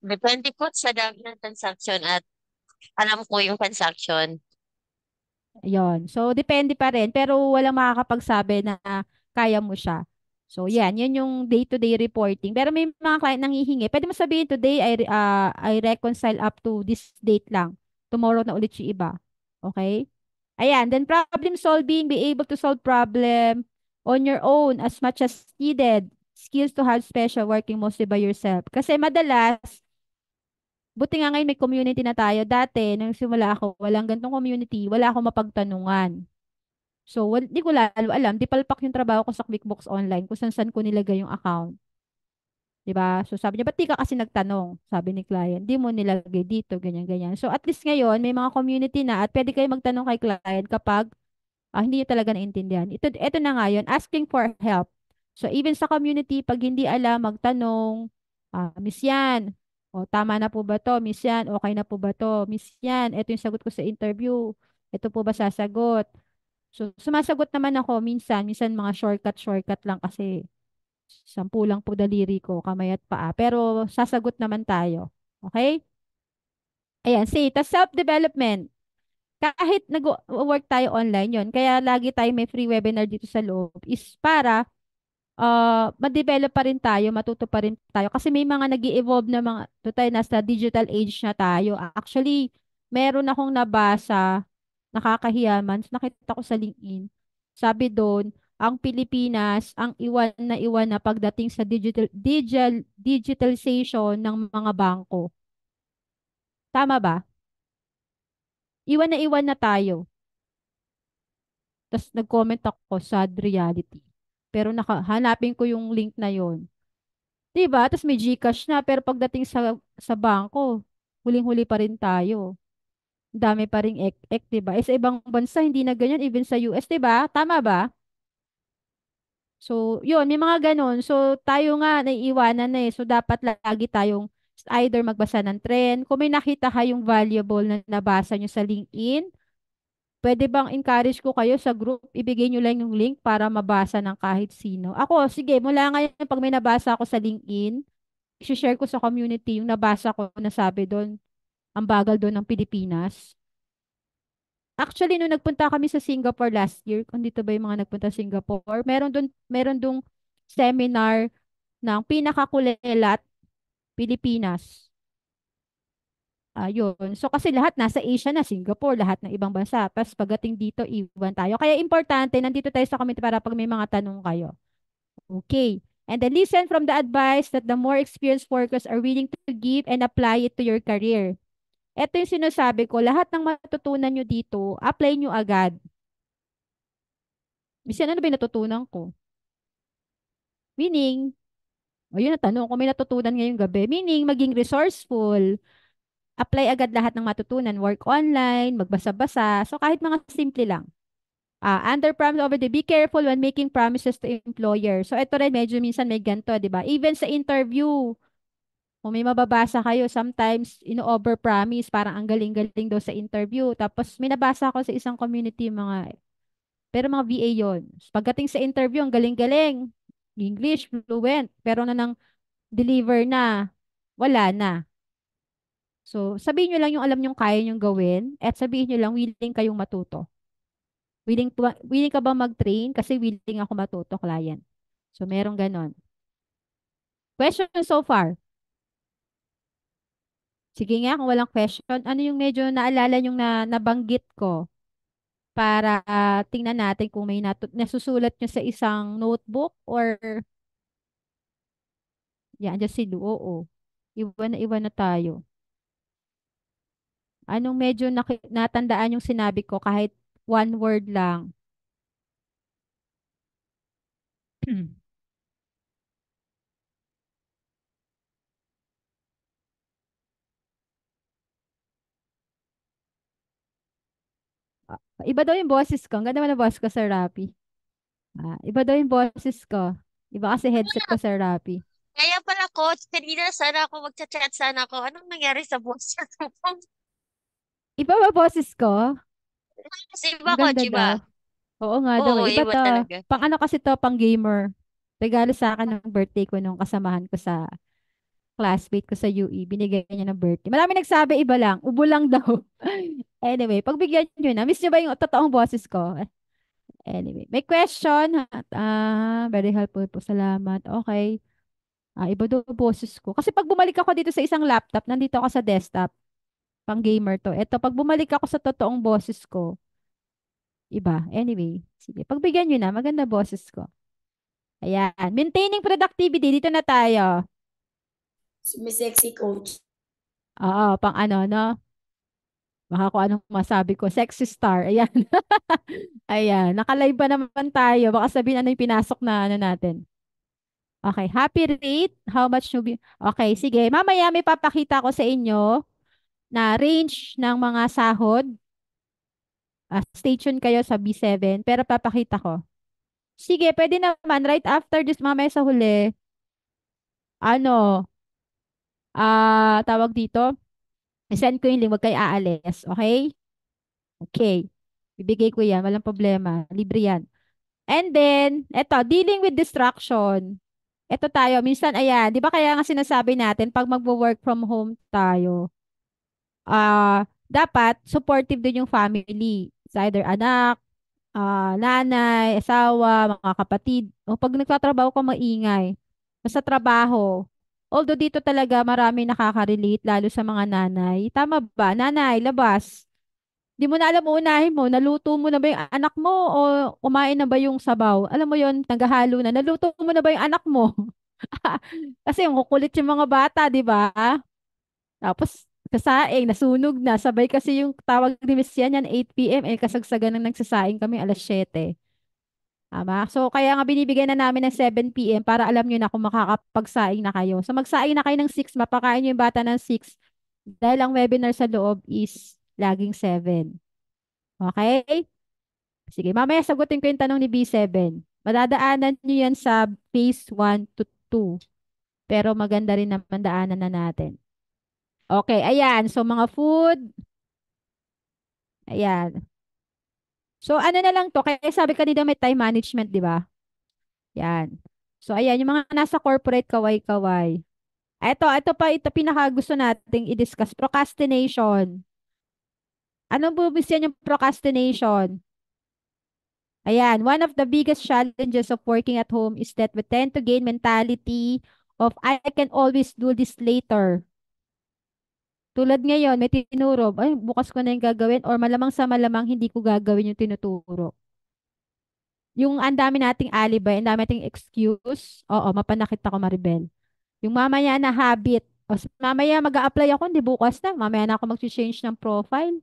Depende po sa dami ng transaction at alam ko yung transaction. Ayun. So, depende pa rin. Pero walang makakapagsabi na kaya mo siya. So, yan. Yan yung day-to-day reporting. Pero may mga client nang hihingi. Pwede mo sabihin, today I reconcile up to this date lang. Tomorrow na ulit yung iba. Okay? Ayan. Then, problem solving. Be able to solve problem on your own as much as needed. Skills to have special working mostly by yourself. Kasi madalas, buti nga ngayon may community na tayo. Dati, nung simula ako, walang gantong community, wala akong mapagtanungan. So, di ko lalo alam. Di palpak yung trabaho ko sa QuickBooks Online kung saan ko nilagay yung account. 'Di ba? So, sabi niya, ba't di ka kasi nagtanong? Sabi ni client, di mo nilagay dito, ganyan, ganyan. So, at least ngayon, may mga community na at pwede kayo magtanong kay client kapag hindi niyo talaga naintindihan. Ito na nga yun, asking for help. So, even sa community, pag hindi alam, magtanong, Miss Yan, o tama na po ba to? Miss Yan, okay na po ba to? Miss Yan, ito yung sagot ko sa interview. Ito po ba sasagot? So, sumasagot naman ako minsan mga shortcut lang kasi 10 lang po daliri ko, kamay at paa. Pero sasagot naman tayo. Okay? Ayan, see, tas self-development. Kahit nag-work tayo online yon, kaya lagi tayo may free webinar dito sa loob is para ma-develop pa rin tayo, matuto pa rin tayo. Kasi may mga nag evolve na mga, ito tayo, nasa digital age na tayo. Actually, meron akong nabasa, nakakahiya man, nakita ko sa LinkedIn. Sabi doon, ang Pilipinas, ang iwan na pagdating sa digitalization ng mga bangko. Tama ba? Iwan na tayo. Tapos nag-comment ako, sad reality. Pero hanapin ko yung link na yon. 'Di ba? Tapos may GCash na pero pagdating sa bangko, huling-huli pa rin tayo. Dami pa ring ek, 'di ba? Eh, sa ibang bansa hindi na ganyan, even sa US, 'di ba? Tama ba? So, 'yun, may mga ganun. So, tayo nga naiiwanan na eh. So, dapat lagi tayong either magbasa ng trend. Kung may nakita kayong valuable na nabasa nyo sa LinkedIn, pwede bang encourage ko kayo sa group, ibigay nyo lang yung link para mabasa ng kahit sino. Ako, sige, mula ngayon, pag may nabasa ako sa LinkedIn, i-share ko sa community yung nabasa ko na sabi doon, ang bagal doon ng Pilipinas. Actually, nung nagpunta kami sa Singapore last year, kung dito ba yung mga nagpunta sa Singapore, meron doon seminar ng pinakakulelat Pilipinas. Ayun. So kasi lahat nasa Asia na, Singapore, lahat ng ibang bansa. Tapos pagdating dito, iwan tayo. Kaya importante, nandito tayo sa community para pag may mga tanong kayo. Okay. And then listen from the advice that the more experienced workers are willing to give and apply it to your career. Ito yung sinasabi ko, lahat ng matutunan nyo dito, apply nyo agad. Minsan ano ba yung natutunan ko? Meaning, ayun na tanong kung may natutunan ngayong gabi. Meaning, maging resourceful, apply agad lahat ng matutunan, work online, magbasa-basa. So kahit mga simple lang. Under promise over the be careful when making promises to employer. So ito rin medyo minsan may ganito, 'di ba? Even sa interview, kung may mababasa kayo, sometimes ino-over promise, parang ang galing-galing daw sa interview. Tapos may nabasa ako sa isang community pero mga VA 'yon. Pagdating sa interview, ang galing-galing. English fluent, pero na nang deliver na, wala na. So, sabihin nyo lang yung alam nyong kaya nyong gawin at sabihin nyo lang willing kayong matuto. Willing ka ba mag-train? Kasi willing ako matuto, client. So, merong ganon. Question so far? Sige nga, kung walang question, ano yung medyo naalala yung nabanggit ko para tingnan natin kung may nasusulat nyo sa isang notebook or yan, dyan si Lu. Oo. Iwan na tayo. Anong medyo natandaan yung sinabi ko kahit one word lang? Iba daw yung boses ko. Ang ganda naman ang boses ko sa Rappi. Iba daw yung boses ko. Iba kasi headset ko sa Rappi. Kaya pala coach, kanina sana ako magchat-chat sana ako. Anong nangyari sa boses mo? Iba ba boses ko? Kasi Ang iba ganda coach, daw. iba. Oo nga daw Oo, eh. Iba iba to. talaga. Pang ano kasi to, pang gamer. Regalo sa akin ng birthday ko nung kasamahan ko sa classmate ko sa UE. Binigay niya ng birthday. Marami nagsabi, iba lang. Ubo lang daw. Anyway, pagbigyan nyo na. Miss nyo ba yung totoong boses ko? Anyway, may question. Very helpful po. Salamat. Okay. Iba daw yung boses ko. Kasi pag bumalik ako dito sa isang laptop, nandito ako sa desktop. Pang gamer to. Ito, pag bumalik ako sa totoong boses ko, iba. Anyway, sige. Pagbigyan nyo na, maganda boses ko. Ayan. Maintaining productivity. Dito na tayo. Sumisexy coach. Oo, pang ano, no? Baka kung anong masabi ko. Sexy star. Ayan. Ayan. Nakalive pa naman tayo. Baka sabihin ano yung pinasok na ano natin. Okay. Happy rate. How much to be? Okay. Sige. Mamaya may papakita ko sa inyo na range ng mga sahod. Stay tuned kayo sa B7. Pero papakita ko. Sige. Pwede naman. Right after this, mamaya sa huli. Ano? Tawag dito. I-send ko yung link. Huwag kayo aalis. Okay? Okay. Bibigay ko yan. Walang problema. Libre yan. And then, eto, dealing with distraction. Eto tayo, minsan, ayan, di ba kaya nga sinasabi natin, pag magwo-work from home tayo, dapat supportive din yung family. It's either anak, nanay, asawa, mga kapatid. O pag nagtatrabaho ka, maingay. Sa trabaho. Although dito talaga marami nakaka-relate, lalo sa mga nanay. Tama ba? Nanay, labas. Di mo na alam uunahin mo, naluto mo na ba yung anak mo o kumain na ba yung sabaw? Alam mo yon, naghahalo na. Naluto mo na ba yung anak mo? Kasi yung kukulit yung mga bata, di ba? Tapos kasaing, nasunog na. Sabay kasi yung tawag ni Miss yan 8 p.m. Eh, kasagsagan ng nagsasaing kami alas 7. Tama? So, kaya nga binibigyan na namin ng 7 p.m. para alam nyo na kung makakapagsaing na kayo. So, magsaing na kayo ng 6, mapakain nyo yung bata ng 6 dahil ang webinar sa loob is laging 7. Okay? Sige, mamaya sagutin ko yung tanong ni B7. Madadaanan nyo yan sa phase 1 to 2. Pero maganda rin naman daanan na natin. Okay, ayan. So, mga food. Ayan. So, ano na lang to. Kaya sabi kanina may time management, di ba? Yan. So, ayan. Yung mga nasa corporate, kaway-kaway. Ito pinaka gusto nating i-discuss. Procrastination. Anong bubis yan yung procrastination? Ayan, one of the biggest challenges of working at home is that we tend to gain mentality of I can always do this later. Tulad ngayon, may tinuro, ay, bukas ko na yung gagawin or malamang sa malamang hindi ko gagawin yung tinuturo. Yung ang dami nating alibay, ang dami nating excuse, oo, mapanakit ako Maribel. Yung mamaya na habit, mamaya mag-a-apply ako, hindi bukas na, mamaya na ako mag-change ng profile.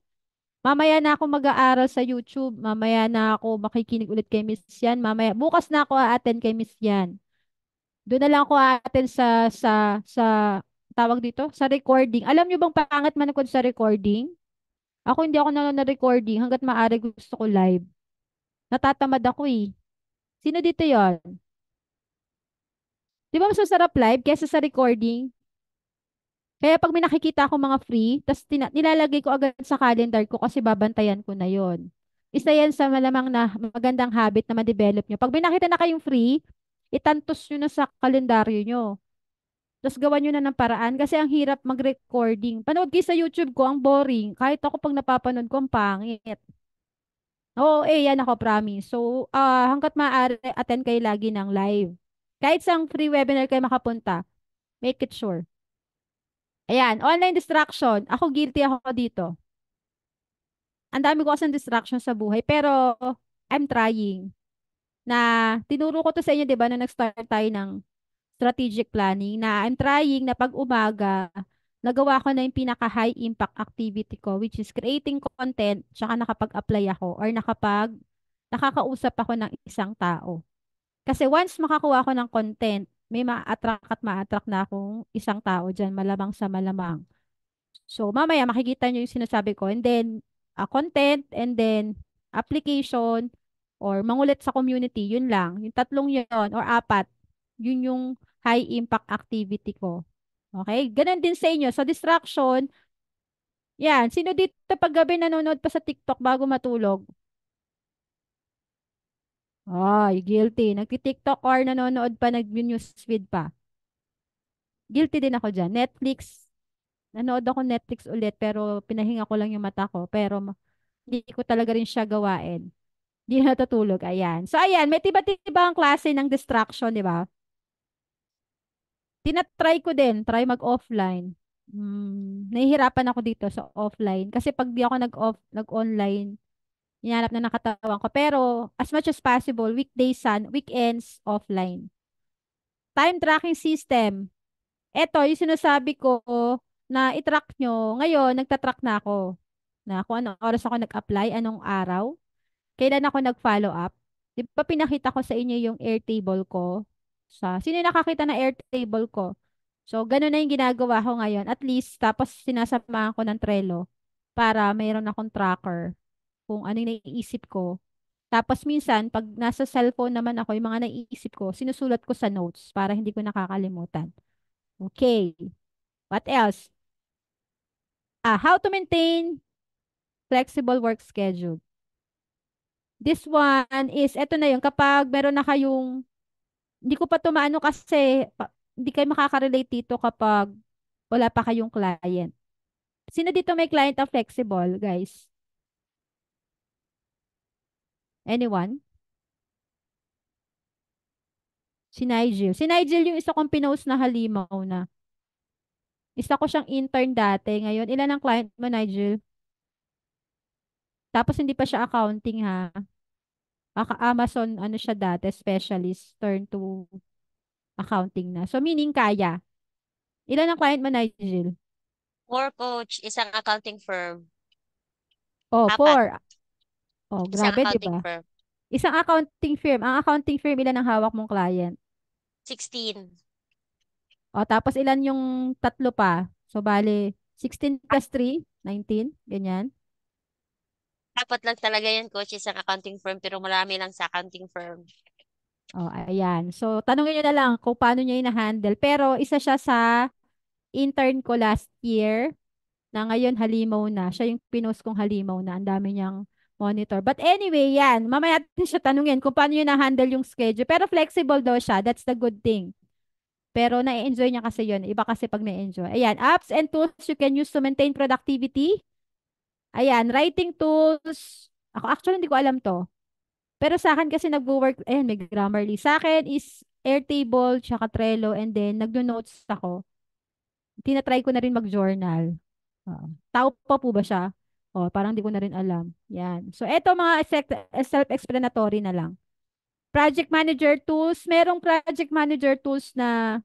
Mamaya na ako mag-aaral sa YouTube. Mamaya na ako makikinig ulit kay Miss Yan. Mamaya, bukas na ako a-attend kay Miss Yan. Doon na lang ako a-attend sa tawag dito, sa recording. Alam niyo bang pangit manood sa recording? Ako hindi ako nanonood ng recording hangga't maaari gusto ko live. Natatamad ako eh. Sino dito yon? Di ba mas masarap live kaysa sa recording? Kaya pag may nakikita ako mga free, tas nilalagay ko agad sa calendar ko kasi babantayan ko na yon. Isa yan sa malamang na magandang habit na ma-develop nyo. Pag may nakita na kayong free, itantos nyo na sa kalendaryo nyo. Tapos gawan nyo na ng paraan kasi ang hirap mag-recording. Panood kayo sa YouTube ko, ang boring. Kahit ako pag napapanood ko, ang pangit. Oo, yan ako, promise. So, hanggat maaari, attend kayo lagi ng live. Kahit sa free webinar kayo makapunta, make it sure. Ayan, online distraction. Ako guilty ako dito. Ang dami ko kasing distraction sa buhay, pero I'm trying. Na tinuro ko to sa inyo, 'di ba, na nag-start tayo ng strategic planning, na I'm trying na pag umaga, nagawa ko na yung pinaka high impact activity ko, which is creating content, tsaka nakapag-apply ako or nakakausap ako ng isang tao. Kasi once makakuha ako ng content, may ma-attract at ma-attract na akong isang tao dyan, malamang sa malamang. So, mamaya makikita nyo yung sinasabi ko. And then, content, and then, application, or mangulit sa community. Yun lang. Yung tatlong yun, or apat. Yun yung high impact activity ko. Okay? Ganun din sa inyo. Sa distraction, yan. Sino dito pag gabi nanonood pa sa TikTok bago matulog? Ay, guilty. Nagti-TikTok or nanonood pa, nag-newsfeed pa. Guilty din ako dyan. Netflix. Nanood ako Netflix ulit pero pinahinga ko lang yung mata ko. Pero hindi ko talaga rin siya gawain. Hindi natutulog. Ayan. So, ayan. May tiba-tiba ang klase ng distraction, di ba? Tinatry ko din. Try mag-offline. Nahihirapan ako dito sa offline. Kasi pag di ako nag-online, hinahanap na nakatawan ko. Pero, as much as possible, weekdays, weekends, offline. Time tracking system. Eto, yung sinasabi ko na i-track nyo. Ngayon, nagtatrack na ako. Na kung anong oras ako nag-apply, anong araw. Kailan ako nag-follow up? Di ba pinakita ko sa inyo yung airtable ko? Sino yung nakakita na airtable ko? So, ganun na yung ginagawa ko ngayon. At least, tapos sinasamahan ko ng Trello para mayroon akong tracker kung ano yung naiisip ko. Tapos minsan, pag nasa cellphone naman ako, yung mga naiisip ko, sinusulat ko sa notes para hindi ko nakakalimutan. Okay. What else? How to maintain flexible work schedule. This one is, eto na yun, kapag meron na kayong, hindi ko pa tumaano kasi, hindi kayo makaka-relate dito kapag wala pa kayong client. Sino dito may client na flexible, guys? Anyone? Si Nigel. Si Nigel yung isa kong pinost na halimaw na. Isa ko siyang intern dati. Ngayon, ilan ang client mo, Nigel? Tapos hindi pa siya accounting ha. Amazon, ano siya dati, specialist, turn to accounting na. So, meaning kaya. Ilan ang client mo, Nigel? More coach, isang accounting firm. Oh, Apat, 4. Oh, isang grabe, di accounting ba? firm. Isang accounting firm. Ang accounting firm, ilan ang hawak mong client? 16. O, tapos ilan yung tatlo pa? So, bale, 16 plus 3, 19, ganyan. Apat lang talaga yan, coach, isang accounting firm, pero marami lang sa accounting firm. O, ayan. So, tanungin nyo na lang kung paano nyo i-handle. Pero, isa siya sa intern ko last year na ngayon halimaw na. Siya yung pinost kong halimaw na. Ang dami niyang monitor. But anyway, yan. Mamaya natin siya tanungin kung paano nyo na-handle yung schedule. Pero flexible daw siya. That's the good thing. Pero na-enjoy niya kasi yun. Iba kasi pag na-enjoy. Ayan, apps and tools you can use to maintain productivity. Ayan, writing tools. Ako actually hindi ko alam to. Pero sa akin kasi nagwo-work, ayan, may Grammarly. Sa akin is Airtable, tsaka Trello, and then nagno-notes ako. Tinatry ko na rin mag-journal. Tao pa po ba siya? Parang di ko na rin alam. Yan. So, eto mga self-explanatory na lang. Project manager tools. Merong project manager tools na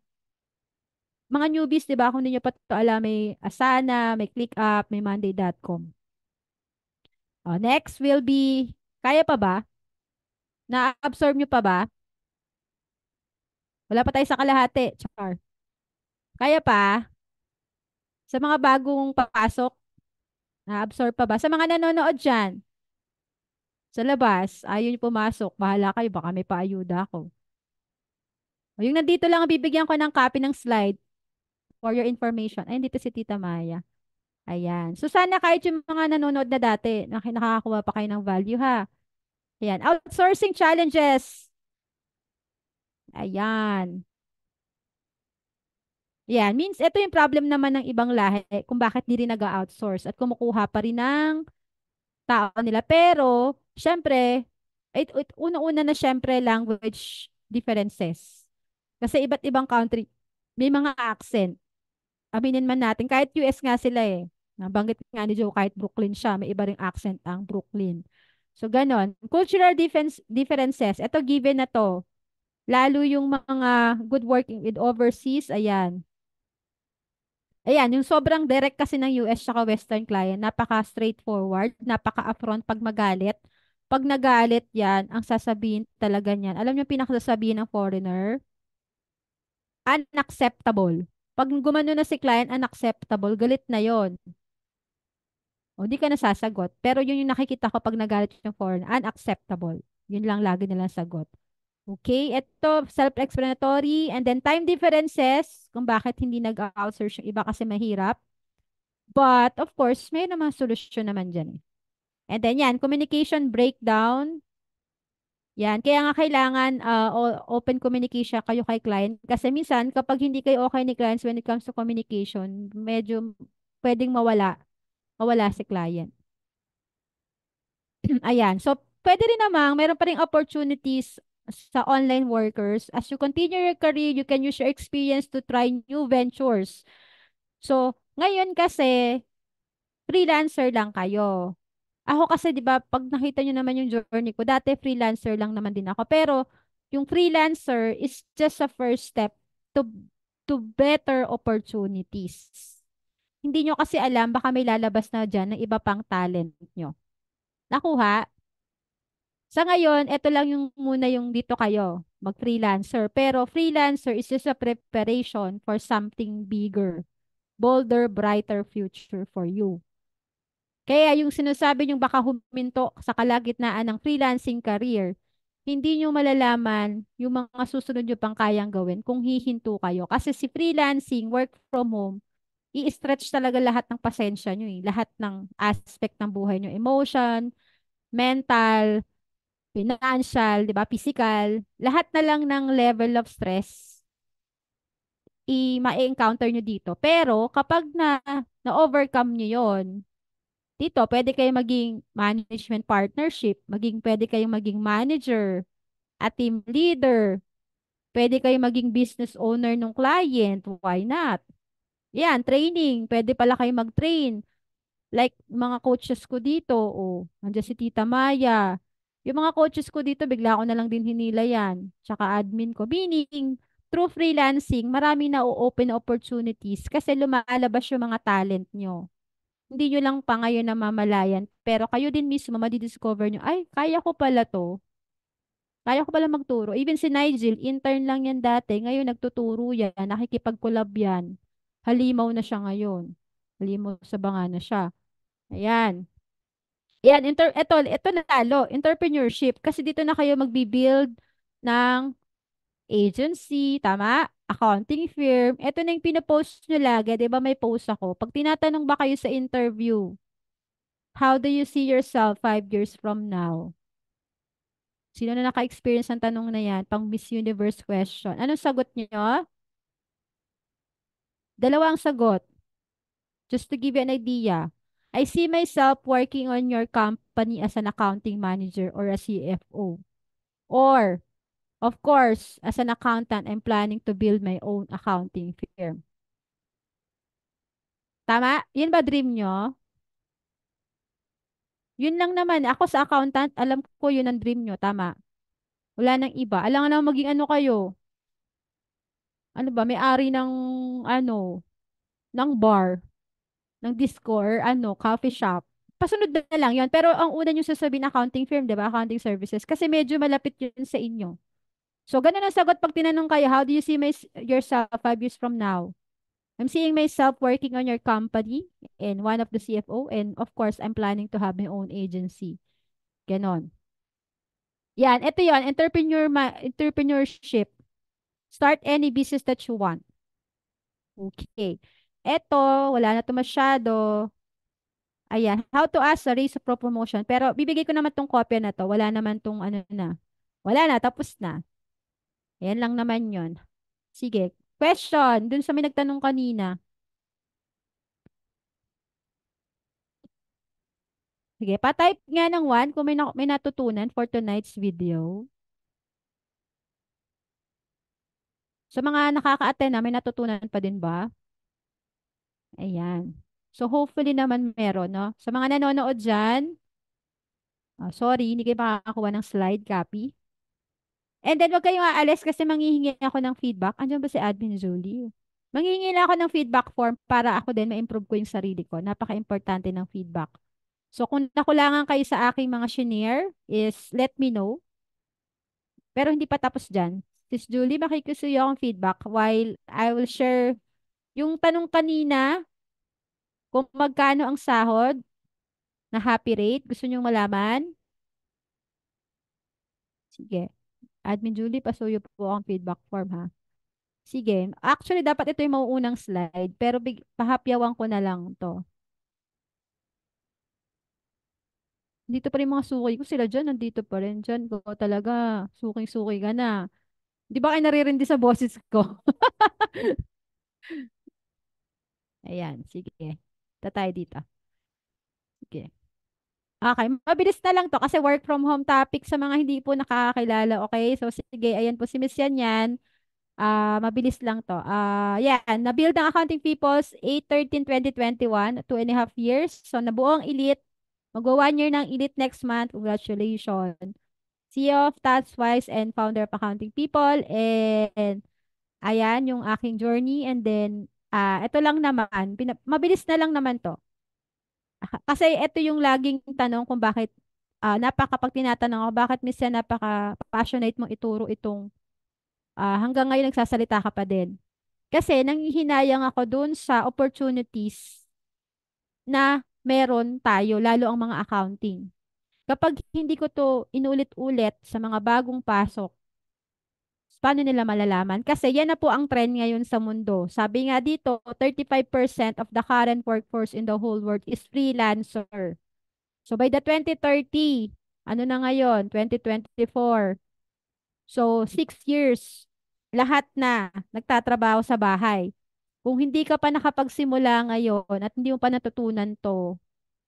mga newbies, di ba? Kung hindi nyo pa ito alam, may Asana, may ClickUp, may Monday.com. Next will be, kaya pa ba? Na-absorb nyo pa ba? Wala pa tayo sa kalahati. Char. Kaya pa? Sa mga bagong papasok, na-absorb pa ba? Sa mga nanonood dyan, sa labas, ayaw nyo pumasok, bahala kayo, baka may paayuda ako. Yung nandito lang, bibigyan ko ng copy ng slide for your information. Ay, dito si Tita Maya. Ayan. So, sana kahit yung mga nanonood na dati, nakakakuha pa kayo ng value, ha? Ayan. Outsourcing challenges. Ayan. Yan. Means, ito yung problem naman ng ibang lahi kung bakit di rin nag-outsource at kumukuha pa rin ng tao nila. Pero, syempre, una-una na syempre language differences. Kasi iba't ibang country, may mga accent. Aminin man natin, kahit US nga sila eh. Nabanggit nga ni Joe, kahit Brooklyn siya, may iba ring accent ang Brooklyn. So, ganon. Cultural differences, ito given na to. Lalo yung mga good working with overseas, ayan. Ayan, yung sobrang direct kasi ng US saka Western client, napaka-straightforward, napaka-upfront pag magalit. Pag nagalit yan, ang sasabihin talaga niyan. Alam niyo yung pinakasasabihin ng foreigner? Unacceptable. Pag gumano na si client, unacceptable, galit na yon. O, di ka nasasagot. Pero yun yung nakikita ko pag nagalit yung foreigner, unacceptable. Yun lang lagi nilang sagot. Okay, ito self-explanatory and then time differences kung bakit hindi nag-outsource yung iba kasi mahirap. But of course, may naman solusyon naman dyan eh. And then yan, communication breakdown. Yan, kaya nga kailangan open communication kayo kay client kasi minsan kapag hindi kayo okay ni clients when it comes to communication, medyo pwedeng mawala si client. Ayan. So, pwede rin namang, meron pa rin opportunities sa online workers. As you continue your career, you can use your experience to try new ventures. So, ngayon kasi, freelancer lang kayo. Ako kasi, di ba, pag nakita nyo naman yung journey ko, dati freelancer lang naman din ako. Pero, yung freelancer is just a first step to better opportunities. Hindi nyo kasi alam, baka may lalabas na dyan ng iba pang talent nyo. Nakuha? Sa ngayon, ito lang yung muna yung dito kayo, mag-freelancer. Pero freelancer is just a preparation for something bigger, bolder, brighter future for you. Kaya yung sinasabi nyo baka huminto sa kalagitnaan ng freelancing career, hindi nyo malalaman yung mga susunod nyo pang kayang gawin kung hihinto kayo. Kasi si freelancing, work from home, i-stretch talaga lahat ng pasensya nyo eh. Lahat ng aspect ng buhay nyo. Emotion, mental, financial, 'di ba, physical, lahat na lang ng level of stress ma-encounter nyo dito. Pero kapag na-overcome nyo 'yon, dito pwede kayong maging management partnership, pwede kayong maging manager at team leader, pwede kayong maging business owner ng client, why not? Yan, training, pwede pala kayong mag-train. Like, mga coaches ko dito, nandiyan si Tita Maya. Yung mga coaches ko dito, bigla ko na lang din hinila yan. Tsaka admin ko. Meaning, through freelancing, marami na open opportunities kasi lumalabas yung mga talent nyo. Hindi nyo lang pa ngayon namamalayan, pero kayo din mismo madidiscover nyo, ay, kaya ko pala to. Kaya ko pala magturo. Even si Nigel, intern lang yan dati. Ngayon, nagtuturo yan. Nakikipag-collab yan. Halimaw na siya ngayon. Halimaw sa banga na siya. Ayan. Yan, ito na talo, entrepreneurship. Kasi dito na kayo magbi-build ng agency, tama? Accounting firm. Ito na yung pinapost nyo lagi. Di ba may post ako? Pag tinatanong ba kayo sa interview, how do you see yourself 5 years from now? Sino na naka-experience ng tanong na yan? Pang Miss Universe question. Anong sagot nyo? Dalawa ang sagot. Just to give you an idea. I see myself working on your company as an accounting manager or a CFO. Or, of course, as an accountant, I'm planning to build my own accounting firm. Tama? Yun ba dream nyo? Yun lang naman. Ako sa accountant, alam ko yun ang dream nyo. Tama. Wala nang iba. Alam nga naman maging ano kayo. Ano ba? May-ari ng, ano, ng bar, ng disco, or ano, coffee shop. Pasunod na lang yun. Pero ang una nyo sasabihin, accounting firm, di ba? Accounting services. Kasi medyo malapit yun sa inyo. So, ganun ang sagot pag tinanong kayo, how do you see yourself 5 years from now? I'm seeing myself working on your company and one of the CFO. And of course, I'm planning to have my own agency. Ganon. Yan, ito yon entrepreneurship. Start any business that you want. Okay. Ito, wala na to masyado. Ayan, how to ask a raise for promotion. Pero bibigay ko naman tong kopya na to. Wala naman tong ano na. Wala na, tapos na. Ayan lang naman yon. Sige. Question, dun sa may nagtanong kanina. Sige, pa-type nga ng 1 kung may natutunan for tonight's video. Sa mga nakaka-attend na, may natutunan pa din ba? Ayan. So, hopefully naman meron, no? Sa mga nanonood dyan, sorry, hindi kayo makakakuha ng slide copy. And then, wag kayong aalis kasi manghihingi ako ng feedback. Andiyan ba si Admin Julie? Manghihingi lang ako ng feedback form para ako din ma-improve ko yung sarili ko. Napaka-importante ng feedback. So, kung nakulangan kayo sa aking mga shinare, is let me know. Pero hindi pa tapos dyan. Sis Julie, makikisuyo akong feedback while I will share yung tanong kanina kung magkano ang sahod na happy rate. Gusto nyong malaman? Sige. Admin Julie, pasuyo po ang feedback form ha. Sige. Actually, dapat ito yung mauunang slide. Pero pahapyawan ko na lang to. Dito pa rin mga suki ko. Sila dyan, nandito pa rin. Dyan ko talaga. Suking-suki ka na. Di ba kayo naririndi sa boses ko? Ayan, sige. Tatay dito. Sige. Okay, mabilis na lang to kasi work from home topic sa mga hindi po nakakakilala. Okay, so sige, ayan po si Miss Yan. Mabilis lang to. Yan, na-build ang Accounting Peoples 8/13/2021, 2.5 years. So, nabuo ang elite. Magwa 1 year ng elite next month. Congratulations. CEO of TaskWise and founder of Accounting People. And ayan, yung aking journey. And then, ito lang naman. Mabilis na lang naman to. Kasi ito yung laging tanong kung bakit, kapag tinatanong ako, bakit Miss Yan, napaka-passionate mong ituro itong, hanggang ngayon nagsasalita ka pa din. Kasi nanghihinayang ako dun sa opportunities na meron tayo, lalo ang mga accounting. Kapag hindi ko to inulit-ulit sa mga bagong pasok, paano nila malalaman? Kasi yan na po ang trend ngayon sa mundo. Sabi nga dito, 35% of the current workforce in the whole world is freelancer. So by the 2030, ano na ngayon? 2024. So 6 years, lahat na nagtatrabaho sa bahay. Kung hindi ka pa nakapagsimula ngayon at hindi mo pa natutunan to,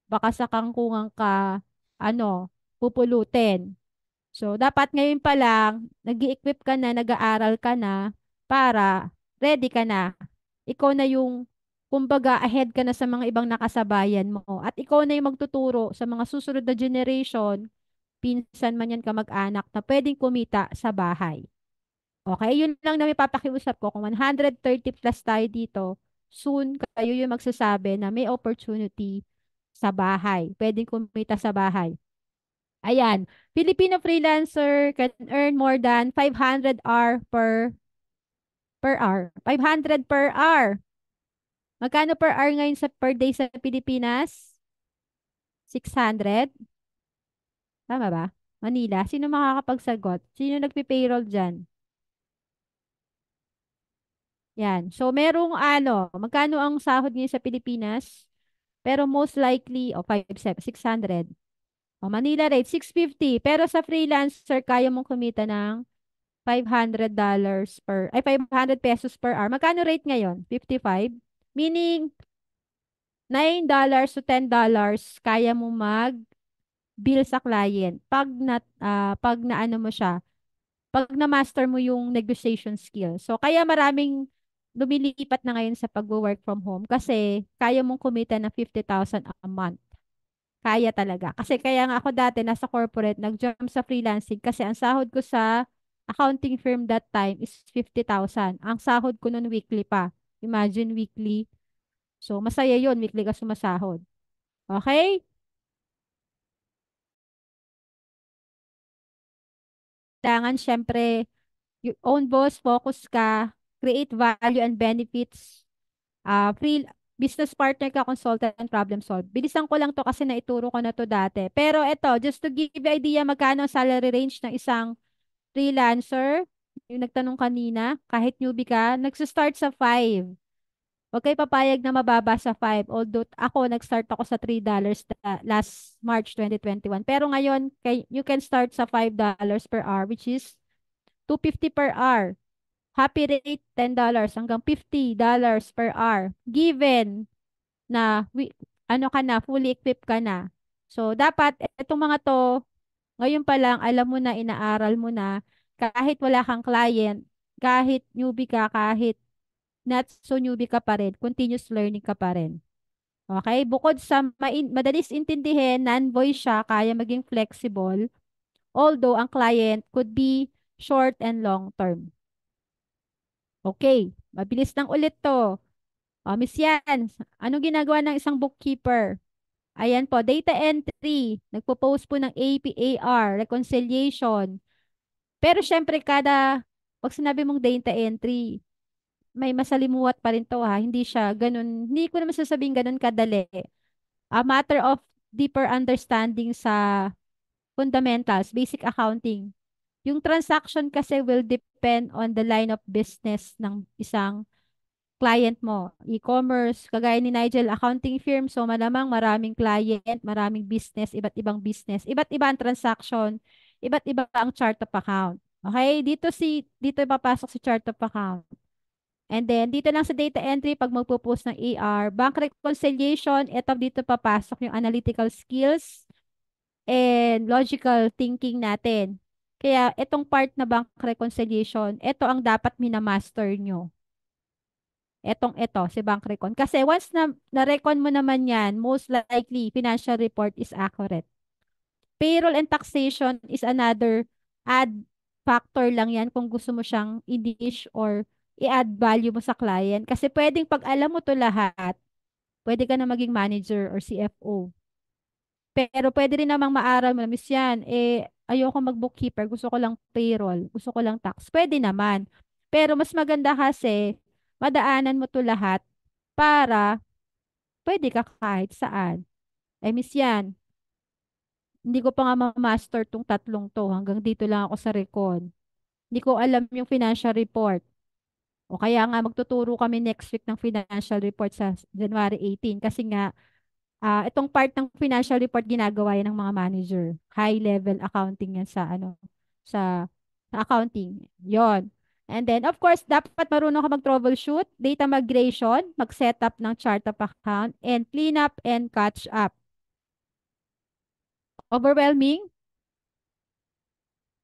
baka sa kangkungan ka, ano, pupulutin. So dapat ngayon pa lang, nag-equip ka na, nag-aaral ka na, para ready ka na. Ikaw na yung, kumbaga, ahead ka na sa mga ibang nakasabayan mo. At ikaw na yung magtuturo sa mga susunod na generation, pinsan man yan kamag-anak, na pwedeng kumita sa bahay. Okay, yun lang na may papakiusap ko. Kung 130 plus tayo dito, soon kayo yung magsasabi na may opportunity sa bahay. Pwedeng kumita sa bahay. Ayan, Filipino freelancer can earn more than 500 hour per hour. 500 per hour. Magkano per hour ngayon per day sa Pilipinas? 600? Tama ba? Manila. Sino makakapagsagot? Sino nagpi-payroll dyan? Yan. So, merong ano, magkano ang sahod ngayon sa Pilipinas? Pero most likely, 600. Manila rate, 650. Pero sa freelancer, kaya mong kumita ng $500 500 pesos per hour. Magkano rate ngayon? 55? Meaning, $9 to $10, kaya mo bill sa client. Pag na ano mo siya, pag na-master mo yung negotiation skill. So, kaya maraming lumilipat na ngayon sa pag-work from home kasi kaya mong kumita ng 50,000 a month. Kaya talaga. Kasi kaya nga ako dati nasa corporate, nag-jump sa freelancing kasi ang sahod ko sa accounting firm that time is 50,000. Ang sahod ko nun weekly pa. Imagine weekly. So, masaya yun. Weekly ka sumasahod. Okay? Kailangan syempre, your own boss, focus ka, create value and benefits, free business partner ka, consultant, and problem solve. Bilisan ko lang to kasi naituro ko na to dati. Pero ito, just to give you idea magkano ang salary range ng isang freelancer, yung nagtanong kanina, kahit newbie ka, nagsistart sa 5. Huwag kayo papayag na mababa sa 5. Although ako, nag-start ako sa $3 last March 2021. Pero ngayon, you can start sa $5 per hour, which is 250 per hour. Happy rate, $10 hanggang $50 per hour. Given na, ano ka na, fully equipped ka na. So, dapat, itong mga to, ngayon pa lang, alam mo na, inaaral mo na, kahit wala kang client, kahit newbie ka, kahit not so newbie ka pa rin, continuous learning ka pa rin. Okay? Bukod sa madalis intindihin, non-voice siya, kaya maging flexible, although ang client could be short and long term. Okay, mabilis lang ulit to. Miss Yan, anong ginagawa ng isang bookkeeper? Ayan po, data entry. Nagpo-post po ng APAR, reconciliation. Pero syempre pag sinabi mong data entry, may masalimuot pa rin to ha. Hindi siya ganun, hindi ko naman sasabing ganun kadali. A matter of deeper understanding sa fundamentals, basic accounting. Yung transaction kasi will depend on the line of business ng isang client mo. E-commerce, kagaya ni Nigel, accounting firm. So, malamang maraming client, maraming business, iba't ibang business, iba't iba ang transaction, iba't iba ang chart of account. Okay? Dito papasok si chart of account. And then, dito lang sa data entry, pag magpo-post ng AR, bank reconciliation, ito dito papasok yung analytical skills and logical thinking natin. Kaya, itong part na bank reconciliation, ito ang dapat minamaster nyo. Ito, si bank recon. Kasi once na-recon mo naman yan, most likely, financial report is accurate. Payroll and taxation is another add factor lang yan kung gusto mo siyang i-dish or i-add value mo sa client. Kasi pwedeng pag alam mo to lahat, pwede ka na maging manager or CFO. Pero pwede rin namang maaral mo na, Miss yan, ayoko mag-bookkeeper, gusto ko lang payroll, gusto ko lang tax. Pwede naman. Pero mas maganda kasi, madaanan mo to lahat para pwede ka kahit saan. Miss yan, hindi ko pa nga ma-master tong tatlong to. Hanggang dito lang ako sa recon. Hindi ko alam yung financial report. O kaya nga magtuturo kami next week ng financial report sa January 18 kasi nga itong part ng financial report ginagawa yan ng mga manager. High level accounting yan sa accounting. Yon. And then, of course, dapat marunong ka mag-troubleshoot, data migration, mag-setup ng chart of account, and clean up and catch up. Overwhelming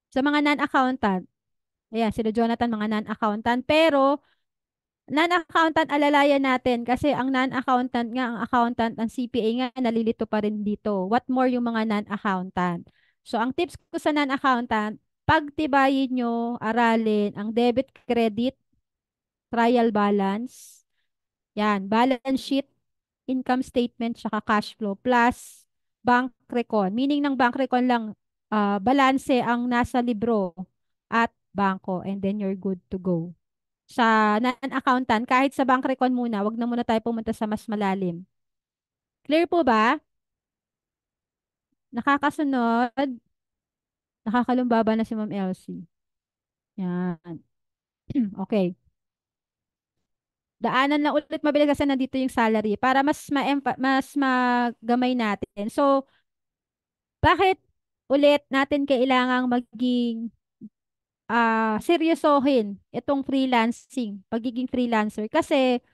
sa mga non-accountant. Ayan, sila Jonathan, mga non-accountant. Pero, non-accountant alalayan natin kasi ang non-accountant nga, ang accountant, ang CPA nga, nalilito pa rin dito. What more yung mga non-accountant? So, ang tips ko sa non-accountant, pagtibayin nyo, aralin ang debit, credit, trial balance, yan, balance sheet, income statement, saka cash flow, plus bank recon. Meaning ng bank recon lang, balanse ang nasa libro at bangko, and then you're good to go. Sa non-accountant, kahit sa bank recon muna, wag na muna tayo pumunta sa mas malalim. Clear po ba? Nakakasunod? Nakakalumbaba na si Ma'am Elsie. Yan. Okay. Daanan lang ulit mabilis kasi nandito yung salary para mas magamay natin. So, bakit ulit natin kailangang maging seryosohin itong freelancing, pagiging freelancer? Kasi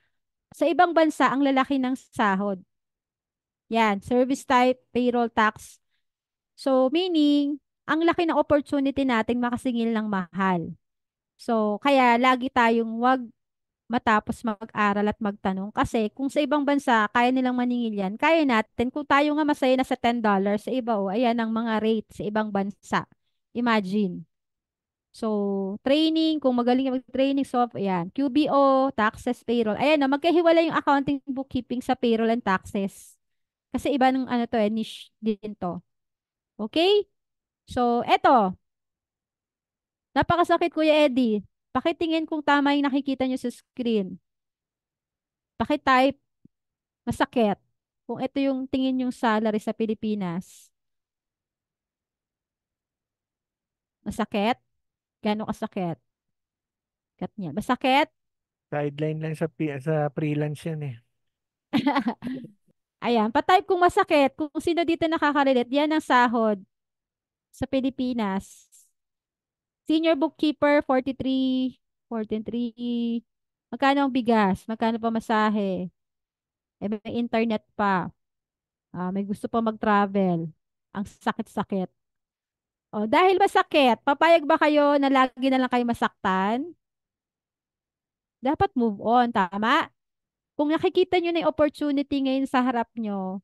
sa ibang bansa, ang lalaki ng sahod. Yan, service type, payroll tax. So, meaning, ang laki ng opportunity nating makasingil ng mahal. So, kaya lagi tayong wag matapos mag-aral at magtanong. Kasi kung sa ibang bansa, kaya nilang maningil yan, kaya natin. Kung tayo nga masaya na sa $10, sa iba, oh, ayan ang mga rate sa ibang bansa. Imagine. So, training, kung magaling ka mag-training, so, ayan, QBO, taxes, payroll. Ayan na, magkahiwala yung accounting bookkeeping sa payroll and taxes. Kasi iba ng ano to niche din to. Okay? So, eto, napakasakit Kuya Eddie. Pakitingin kung tama yung nakikita nyo sa screen. Pakitype, masakit. Kung ito yung tingin yung salary sa Pilipinas. Masakit? Gano'ng kasakit? Kat niya. Masakit? Sideline lang sa freelance yan eh. Ayan, patype kung masakit. Kung sino dito nakaka-relate, yan ang sahod sa Pilipinas. Senior bookkeeper, 43, 43. Magkano ang bigas? Magkano pa masahe? Eh, may internet pa. May gusto pa mag-travel. Ang sakit-sakit. O, dahil masakit, papayag ba kayo na lagi na lang kayo masaktan? Dapat move on, tama? Kung nakikita nyo na yung opportunity ngayon sa harap nyo,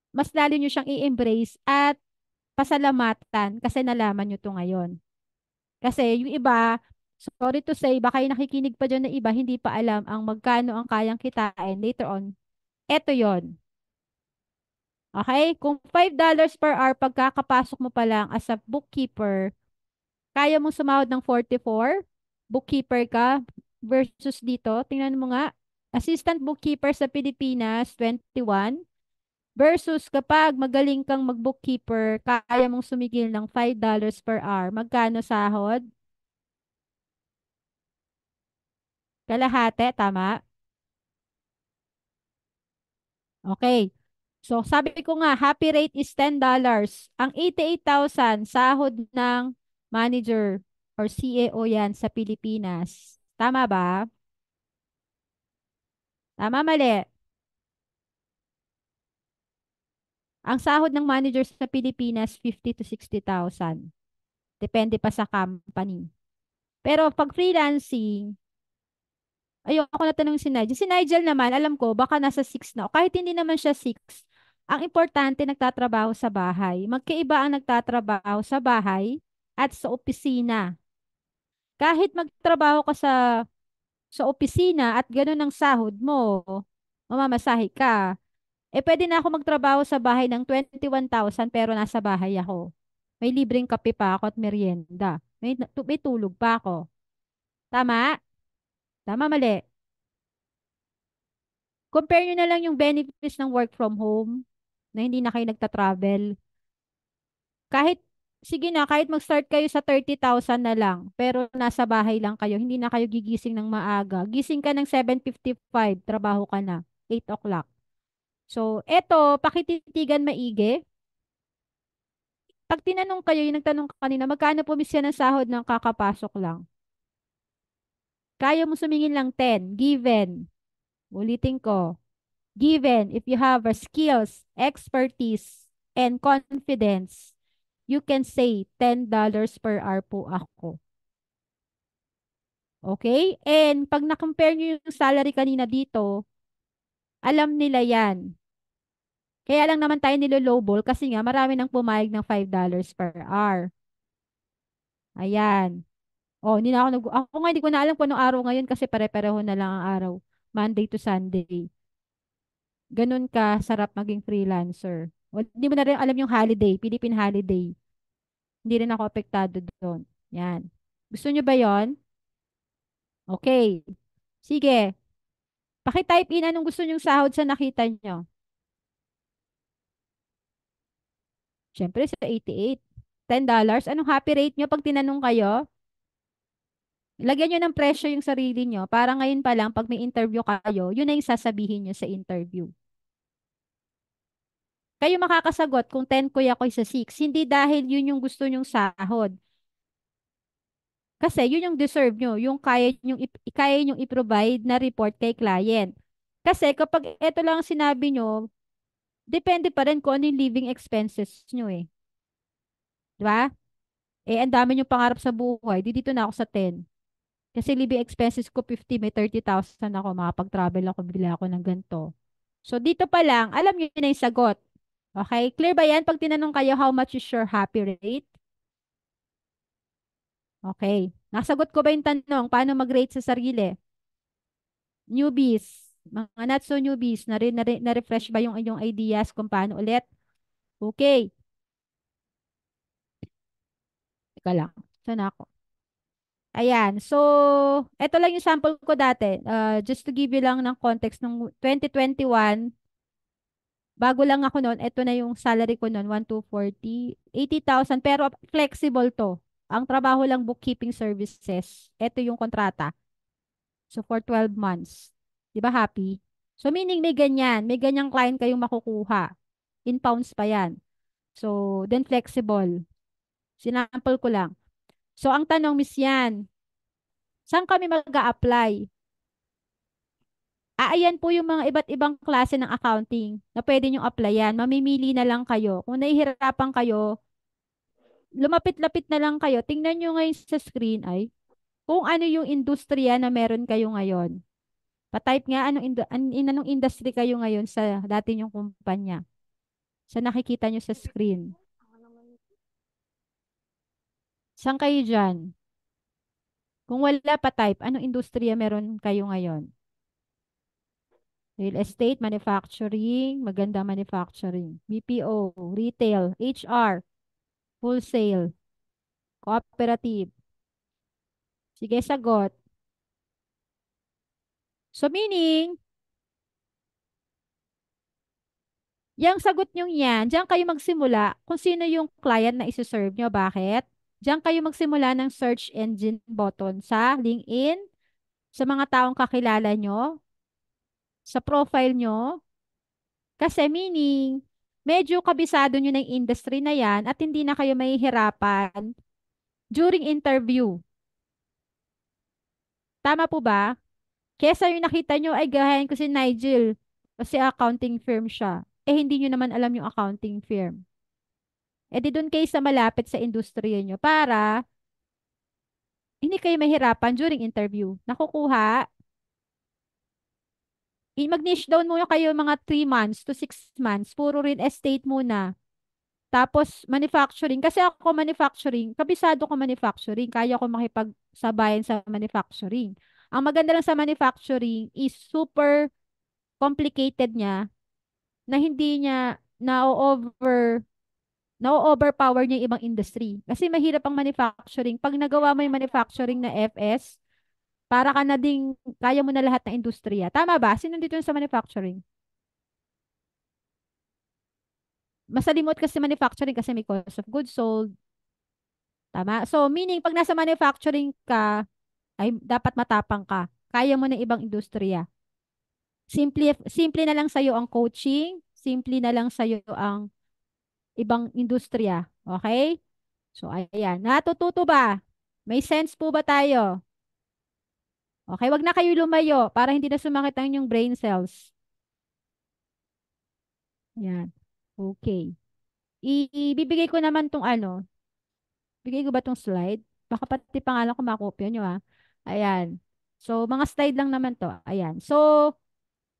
mas lalo nyo siyang i-embrace at pasalamatan kasi nalaman nyo to ngayon. Kasi yung iba, sorry to say, baka yung nakikinig pa dyan na iba, hindi pa alam ang magkano ang kayang kitain later on. Eto yon. Okay? Kung $5 per hour pagkakapasok mo pa lang as a bookkeeper, kaya mong sumahod ng 44, bookkeeper ka, versus dito, tingnan mo nga, assistant bookkeeper sa Pilipinas, 21, versus kapag magaling kang mag-bookkeeper, kaya mong sumigil ng $5 per hour. Magkano sahod? Kalahati, tama? Okay. So, sabi ko nga, happy rate is $10. Ang 88,000 sahod ng manager or CEO yan sa Pilipinas. Tama ba? Tama, mali. Ang sahod ng manager sa Pilipinas, 50 to 60,000. Depende pa sa company. Pero pag freelancing, ayoko na tanong si Nigel. Si Nigel naman, alam ko, baka nasa 6 na. O kahit hindi naman siya 6, ang importante, nagtatrabaho sa bahay. Magkaiba ang nagtatrabaho sa bahay at sa opisina. Kahit magtrabaho ka sa opisina at gano'n ang sahod mo, mamamasahe ka. Eh, pwede na ako magtrabaho sa bahay ng 21,000 pero nasa bahay ako. May libreng kape pa ako at merienda. May tulog pa ako. Tama? Tama, mali. Compare nyo na lang yung benefits ng work from home na hindi na kayo nagta-travel. Kahit, sige na, kahit mag-start kayo sa 30,000 na lang, pero nasa bahay lang kayo, hindi na kayo gigising ng maaga. Gising ka ng 7:55, trabaho ka na, 8 o'clock. So, eto, pakititigan maigi. Pag tinanong kayo, yung nagtanong kanina, magkano po misya ng sahod ng kakapasok lang? Kaya mo sumingin lang 10, given. Ulitin ko. Given, if you have a skills, expertise, and confidence, you can say $10 per hour po ako. Okay? And pag na-compare nyo yung salary kanina dito, alam nila yan. Kaya lang naman tayo nilo-lowball kasi nga marami nang pumayag ng $5 per hour. Ayan. Oh, hindi na ako nga hindi ko na alam kung anong araw ngayon kasi pare-pareho na lang ang araw. Monday to Sunday. Ganun ka sarap maging freelancer. O, hindi mo na rin alam yung holiday, Philippine holiday. Hindi rin ako apektado doon. Yan. Gusto nyo ba yon? Okay. Sige. Paki-type in anong gusto nyong sahod sa nakita nyo. Siyempre sa 88. $10. Anong happy rate nyo pag tinanong kayo? Lagyan nyo ng presyo yung sarili nyo. Para ngayon pa lang, pag may interview kayo, yun na yung sasabihin nyo sa interview. Kayo makakasagot kung 10 kuya ko sa 6. Hindi dahil yun yung gusto nyong sahod. Kasi yun yung deserve nyo, yung kaya nyong i-provide na report kay client. Kasi kapag ito lang sinabi nyo, depende pa rin kung ano yung living expenses nyo eh. Di ba? Eh, ang dami nyo pangarap sa buhay. Di dito na ako sa 10. Kasi living expenses ko 50, may 30,000 ako. Makapag-travel ako, bili ako ng ganito. So, dito pa lang, alam nyo na yung sagot. Okay? Clear ba yan? Pag tinanong kayo, how much is your happy rate? Okay. Nasagot ko ba yung tanong? Paano mag-rate sa sarili? Newbies. Mga not so newbies. Na-refresh ba yung inyong ideas kung paano ulit? Okay. Teka lang. Saan ako? Ayan. So, ito lang yung sample ko dati. Just to give you lang ng context, nung 2021, bago lang ako noon, ito na yung salary ko noon, 1,240, 80,000, pero flexible to. Ang trabaho lang bookkeeping services. Ito yung kontrata. So, for 12 months. Di ba happy? So, meaning may ganyan. May ganyang client kayong makukuha. In pounds pa yan. So, then flexible. Sinample ko lang. So, ang tanong, Miss Yan, saan kami mag-a-apply? Ayan po yung mga iba't ibang klase ng accounting na pwede nyo applyan. Mamimili na lang kayo. Kung nahihirapan kayo, lumapit-lapit na lang kayo. Tingnan nyo ngayon sa screen ay kung ano yung industriya na meron kayo ngayon. Pa-type nga anong industry kayo ngayon sa dati nyong kumpanya. Sa nakikita nyo sa screen. Saan kayo dyan? Kung wala pa-type, anong industriya meron kayo ngayon? Real estate, manufacturing, maganda manufacturing, BPO, retail, HR, wholesale, cooperative. Sige, sagot. So meaning, yung sagot nyo yan, diyan kayo magsimula kung sino yung client na isi-serve nyo. Bakit? Diyan kayo magsimula ng search engine button sa LinkedIn, sa mga taong kakilala nyo, sa profile nyo. Kasi meaning, medyo kabisado nyo ng industry na yan at hindi na kayo mahihirapan during interview. Tama po ba? Kesa yung nakita nyo ay gahayan ko si Nigel kasi accounting firm siya. Eh hindi nyo naman alam yung accounting firm. Eh di doon kayo sa malapit sa industriya nyo para hindi kayo mahirapan during interview. Nakukuha. Mag-niche down muna kayo mga 3 months to 6 months. Puro real estate muna. Tapos manufacturing. Kasi ako manufacturing, kabisado ko manufacturing. Kaya ko makipagsabayan sa manufacturing. Ang maganda lang sa manufacturing is super complicated niya na hindi niya na-overpower niya yung ibang industry. Kasi mahirap ang manufacturing. Pag nagawa mo yung manufacturing na FS, para ka na ding, kaya mo na lahat ng industriya. Tama ba? Sino dito yung sa manufacturing? Masalimot kasi manufacturing kasi may cost of goods sold. Tama? So, meaning, pag nasa manufacturing ka, ay dapat matapang ka. Kaya mo na ibang industriya. Simple, simple na lang sa'yo ang coaching. Simple na lang sa'yo ang ibang industriya. Okay? So, ayan. Natututo ba? May sense po ba tayo? Okay, wag na kayo lumayo para hindi na sumakit ang inyong brain cells. Ayan. Okay. Ibibigay ko naman tong ano. Bigay ko ba tong slide? Baka pati pangalan ko makopya nyo ah. Ayan. So, mga slide lang naman to. Ayan. So,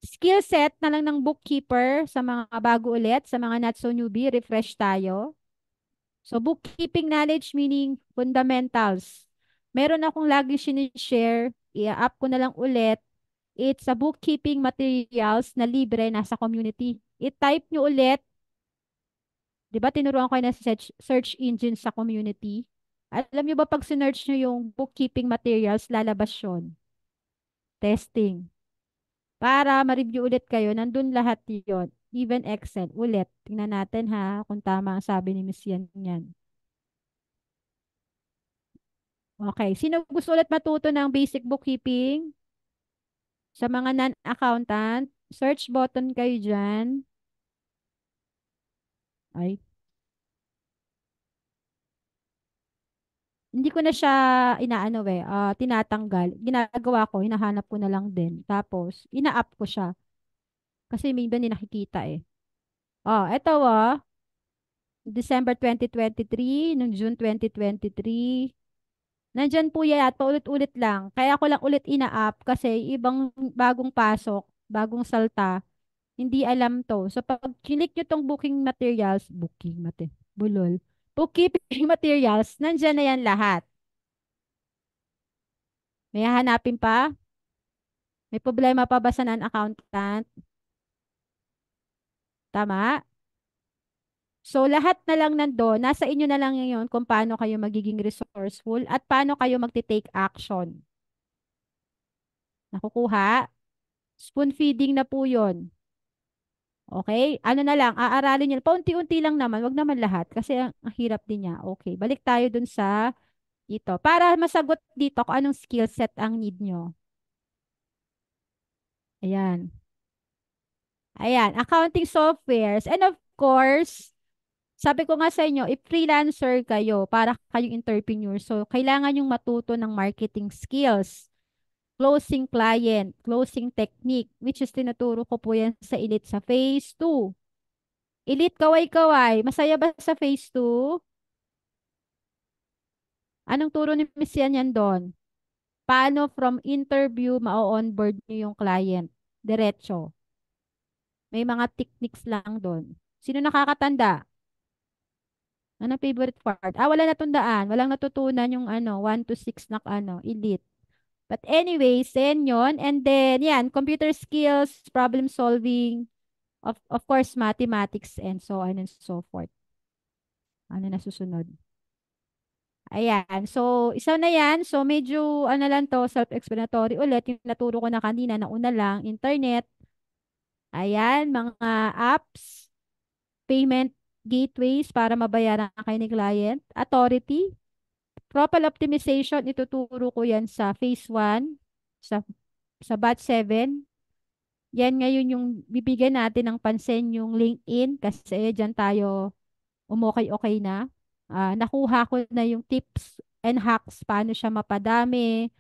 skill set na lang ng bookkeeper sa mga bago ulit, sa mga not so newbie, refresh tayo. So, bookkeeping knowledge meaning fundamentals. Meron akong lagi sinishare, i-up ko na lang ulit. It's a bookkeeping materials na libre nasa community. I-type nyo ulit. Di ba tinuruan ko kayo ng search engine sa community? Alam nyo ba pag sinearch nyo yung bookkeeping materials, lalabas yun. Testing. Para ma-review ulit kayo, nandun lahat yon. Even Excel. Ulit. Tingnan natin ha, kung tama ang sabi ni Miss Yan yan. Okay. Sino gusto ulit matuto ng basic bookkeeping? Sa mga non-accountant, search button kayo dyan. Ay. Hindi ko na siya inaano tinatanggal. Ginagawa ko, hinahanap ko na lang din. Tapos, ina-up ko siya. Kasi may iba hindi nakikita eh. Oh, eto December 2023, noong June 2023. Nandyan po yan at paulit-ulit lang. Kaya ko lang ulit ina-up kasi ibang bagong pasok, bagong salta, hindi alam to. So pag click nyo tong bulol. Bookkeeping materials, nandyan na yan lahat. May hahanapin pa? May problema pa ba sa non-accountant? Tama? So, lahat na lang nandoon, nasa inyo na lang ngayon kung paano kayo magiging resourceful at paano kayo magte-take action. Nakukuha? Spoon feeding na po yun. Okay? Ano na lang, aaralin nyo. Paunti-unti lang naman, wag naman lahat kasi ang hirap din niya. Okay, balik tayo dun sa ito. Para masagot dito kung anong skill set ang need nyo. Ayan. Ayan, accounting softwares. And of course, sabi ko nga sa inyo, if freelancer kayo, para kayong entrepreneur, so kailangan yung matuto ng marketing skills, closing client, closing technique, which is tinuturo ko po yan sa Elite sa phase 2. Elite kaway-kaway, masaya ba sa phase 2? Anong turo ni Miss yan doon? Paano from interview ma-onboard niyo yung client? Diretso. May mga techniques lang doon. Sino nakakatanda? Ano favorite part? Wala natundaan. Walang natutunan yung 1 to 6 na elite. But anyways, yan yun. And then, yan, computer skills, problem solving, of course, mathematics, and so on and so forth. Ano na susunod? Ayan. So, isa na yan. So, medyo, lang to, self-explanatory ulit. Yung naturo ko na kanina, na una lang, internet. Ayan, mga apps, payment gateways para mabayaran kayo ni client, authority, profile optimization, ituturo ko yan sa phase 1, sa batch 7. Yan ngayon yung bibigyan natin ng pansin yung LinkedIn kasi dyan tayo umokay-okay na. Nakuha ko na yung tips and hacks paano siya mapadami,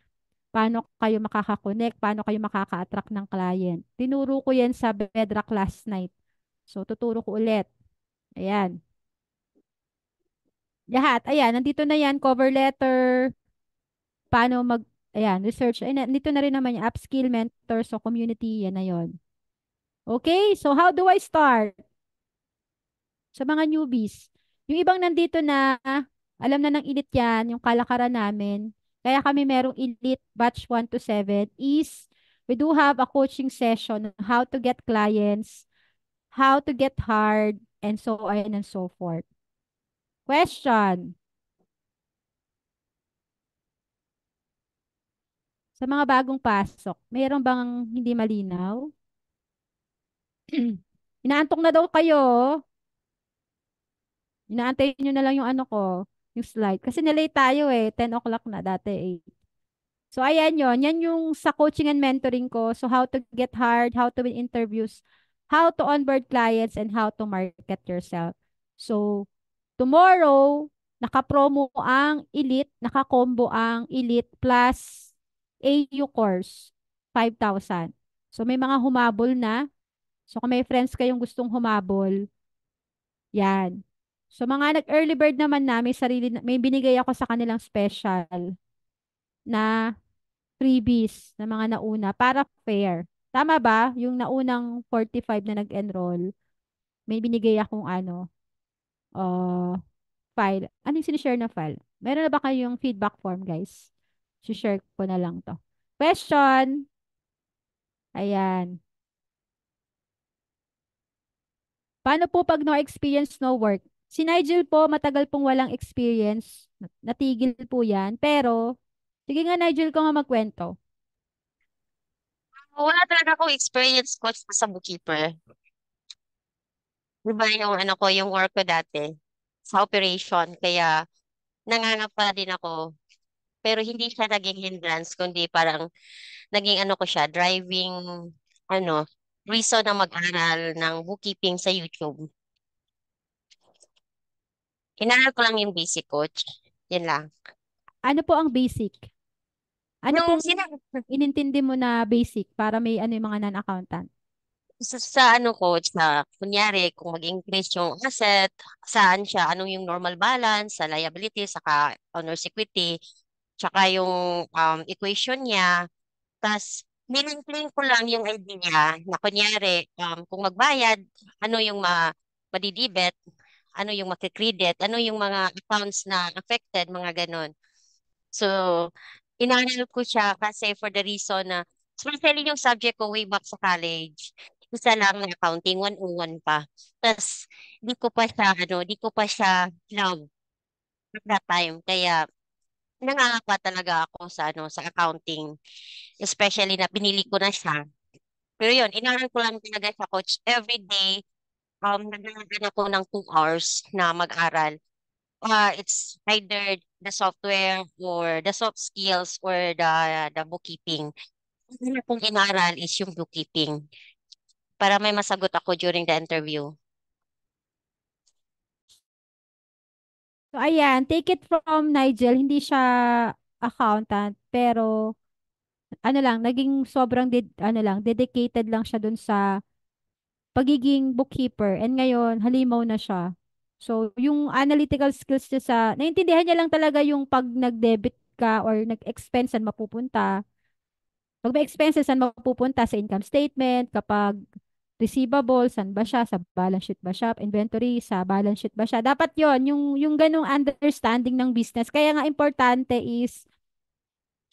paano kayo makaka-connect, paano kayo makaka-attract ng client. Tinuro ko yan sa Bedrock last night. So, tuturo ko ulit. Ayan. Lahat. Ayan, nandito na yan. Cover letter, paano ayan, research. Ayan, nandito na rin naman yung upskill, mentor, so community, yan na yon. Okay, so how do I start? Sa mga newbies. Yung ibang nandito na, alam na ng elite yan, yung kalakaran namin. Kaya kami merong elite batch 1 to 7 is we do have a coaching session on how to get clients, how to get hard, and so on and so forth. Question. Sa mga bagong pasok, mayroon bang hindi malinaw? Inaantok na daw kayo. Inaantay nyo na lang yung yung slide. Kasi nalate tayo 10 o'clock na dati 8. So, ayan yon. Yan yung sa coaching and mentoring ko. So, how to get hired, how to win interviews, how to onboard clients, and how to market yourself. So, tomorrow, naka-promo ang Elite, naka-combo ang Elite plus AU course, 5,000. So, may mga humabol na. So, kung may friends kayong gustong humabol, yan. So, mga nag-early bird naman na, may binigay ako sa kanilang special na freebies na mga nauna para fair. Tama ba? Yung naunang 45 na nag-enroll, may binigay akong uh, file. Anong sinishare na file? Meron na ba kayong feedback form, guys? Share ko na lang to. Question. Ayan. Paano po pag no experience, no work? Si Nigel po, matagal pong walang experience. Natigil po yan. Pero, sige nga Nigel ko nga magkwento. Wala talaga akong experience coach sa bookkeeper. Di ba yung ko, yung work ko dati sa operation, kaya nangangapa din ako. Pero hindi siya naging hindrance, kundi parang naging ko siya, driving, ano, reason na mag-aral ng bookkeeping sa YouTube. Inaral ko lang yung basic coach. Yun lang. Ano po ang basic? Ano Nung pong inintindi mo na basic para may yung mga non-accountant? sa ano coach na kunyari kung mag-increase yung asset, saan siya, anong yung normal balance, sa liability, saka owner's equity, tsaka yung equation niya. Tapos, nilinklink ko lang yung idea na kunyari, kung magbayad, ano yung madidebit, ano yung makikredit, ano yung mga accounts na affected, mga ganon. So, inaral ko siya kasi for the reason na, especially yung subject ko way back sa college, isa lang na accounting, 101 pa. Tapos, di ko pa siya love at that time. Kaya, nangangapa talaga ako sa sa accounting, especially na pinili ko na siya. Pero yun, inaral ko lang talaga sa coach every day. Naglalagyan ako ng 2 hours na mag-aral. It's either the software or the soft skills or the bookkeeping. Ang una kong inaral is yung bookkeeping para may masagot ako during the interview. So, ayan, take it from Nigel, hindi siya accountant, pero ano lang, naging sobrang dedicated lang siya dun sa pagiging bookkeeper. And ngayon, halimaw na siya. So, yung analytical skills niya naintindihan niya lang talaga yung pag nag-debit ka or nag-expense saan mapupunta. Pag may expenses, saan mapupunta sa income statement, kapag receivable, saan ba siya, sa balance sheet ba siya, inventory, sa balance sheet ba siya. Dapat yon yung ganong understanding ng business. Kaya nga importante is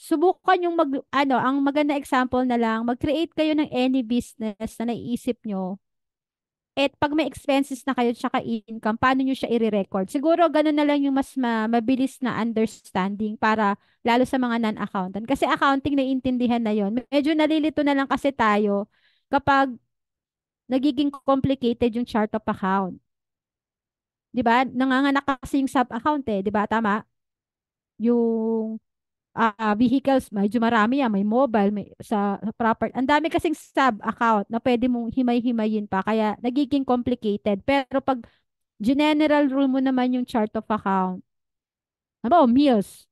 subukan yung ang maganda example na lang, mag-create kayo ng any business na naiisip nyo. At pag may expenses na kayo tsaka income, paano nyo siya i-record? Siguro ganun na lang yung mas mabilis na understanding para lalo sa mga non-accountant. Kasi accounting naiintindihan na yon. Medyo nalilito na lang kasi tayo kapag nagiging complicated yung chart of account. 'Di ba? Nanganganak kasi yung sub-account eh, 'di ba? Tama? Yung vehicles, medyo marami yan. May mobile, may sa property. Ang dami kasing sub-account na pwede mong himay-himayin pa. Kaya nagiging complicated. Pero pag general rule mo naman yung chart of account, ano, meals.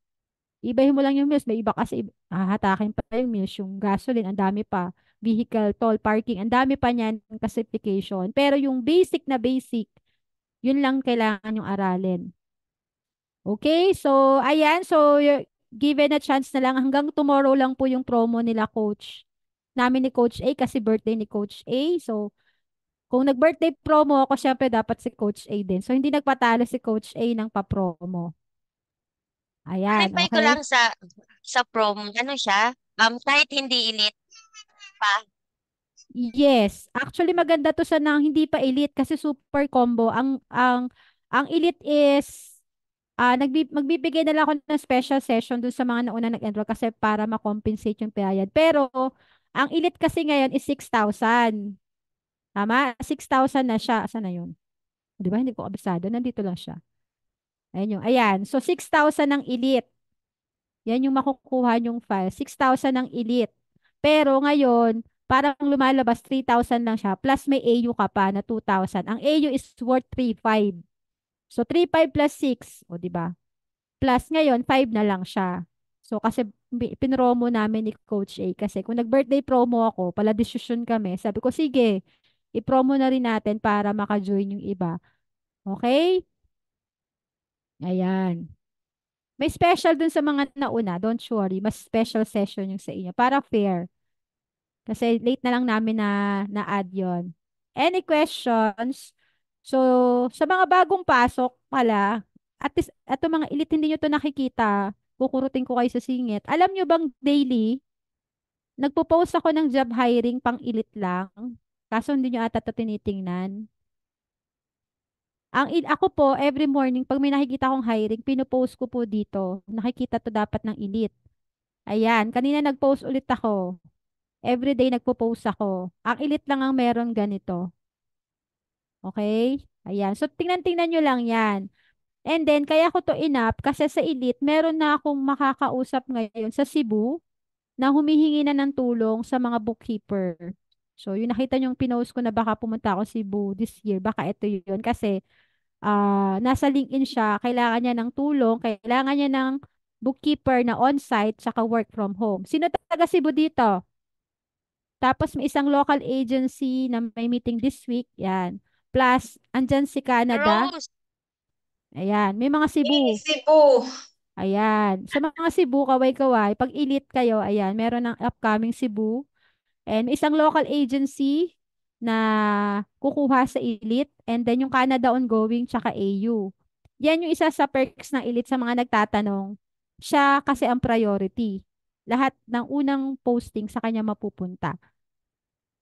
Ibahin mo lang yung meals. May iba kasi, hahatakin pa yung meals, yung gasoline, ang dami pa. Vehicle, toll, parking, ang dami pa niyan classification. Pero yung basic na basic, yun lang kailangan yung aralin. Okay, so ayan, so given a chance na lang hanggang tomorrow lang po yung promo nila coach. Namin ni Coach A kasi birthday ni Coach A. So kung nag-birthday promo ako, syempre dapat si Coach A din. So hindi nagpatalo si Coach A ng pa-promo. Ayan, Clarify ko lang okay? sa prom, ano siya? Kahit hindi elite pa. Yes. Actually maganda to sa nang hindi pa elite kasi super combo. Ang elite is magbibigay na lang ako ng special session dun sa mga nauna nag-enroll kasi para ma-compensate yung bayad. Pero, ang elite kasi ngayon is 6,000. Tama? 6,000 na siya. Saan na yun? Di ba? Hindi ko kabisado. Nandito lang siya. Ayan yung. Ayan. So, 6,000 ang elite. Yan yung makukuha yung file. 6,000 ang elite. Pero ngayon, parang lumalabas 3,000 lang siya. Plus may AU ka pa na 2,000. Ang AU is worth 3,500. So, 3,500 plus 6. O, di ba? Plus ngayon, 5 na lang siya. So, kasi pinromo namin ni Coach A. Kasi kung nag-birthday promo ako, pala decision kami, sabi ko, sige, i-promo na rin natin para maka-join yung iba. Okay? Ayan. May special dun sa mga nauna. Don't worry. Mas special session yung sa inyo. Para fair. Kasi late na lang namin na-add yon. Any questions? So, sa mga bagong pasok pala, at least, eto mga elite, hindi nyo to nakikita. Kukurutin ko kayo sa singit. Alam nyo bang daily, nagpo-post ako ng job hiring pang elite lang. Kaso hindi nyo ata ito tinitingnan. Ako po, every morning, pag may nakikita akong hiring, pinopost ko po dito. Nakikita to dapat ng elite. Ayan, kanina nag-post ulit ako. Everyday nagpo-post ako. Ang elite lang ang meron ganito. Okay? Ayan. So, tingnan-tingnan nyo lang yan. And then, kaya ko to inap kasi sa elite, meron na akong makakausap ngayon sa Cebu na humihingi na ng tulong sa mga bookkeeper. So, yung nakita nyo yung pinost ko na baka pumunta ako Cebu this year, baka ito yun. Kasi, nasa LinkedIn siya, kailangan niya ng tulong, kailangan niya ng bookkeeper na on-site, saka work from home. Sino taga Cebu dito? Tapos may isang local agency na may meeting this week. Yan. Plus, andyan si Canada. Rose, Ayan. May mga Cebu. Cebu. Ayan. Sa mga Cebu, kaway-kaway, pag elite kayo, ayan, meron ng upcoming Cebu. And may isang local agency na kukuha sa elite. And then yung Canada ongoing, tsaka AU. Yan yung isa sa perks ng elite sa mga nagtatanong. Siya kasi ang priority. Lahat ng unang posting sa kanya mapupunta.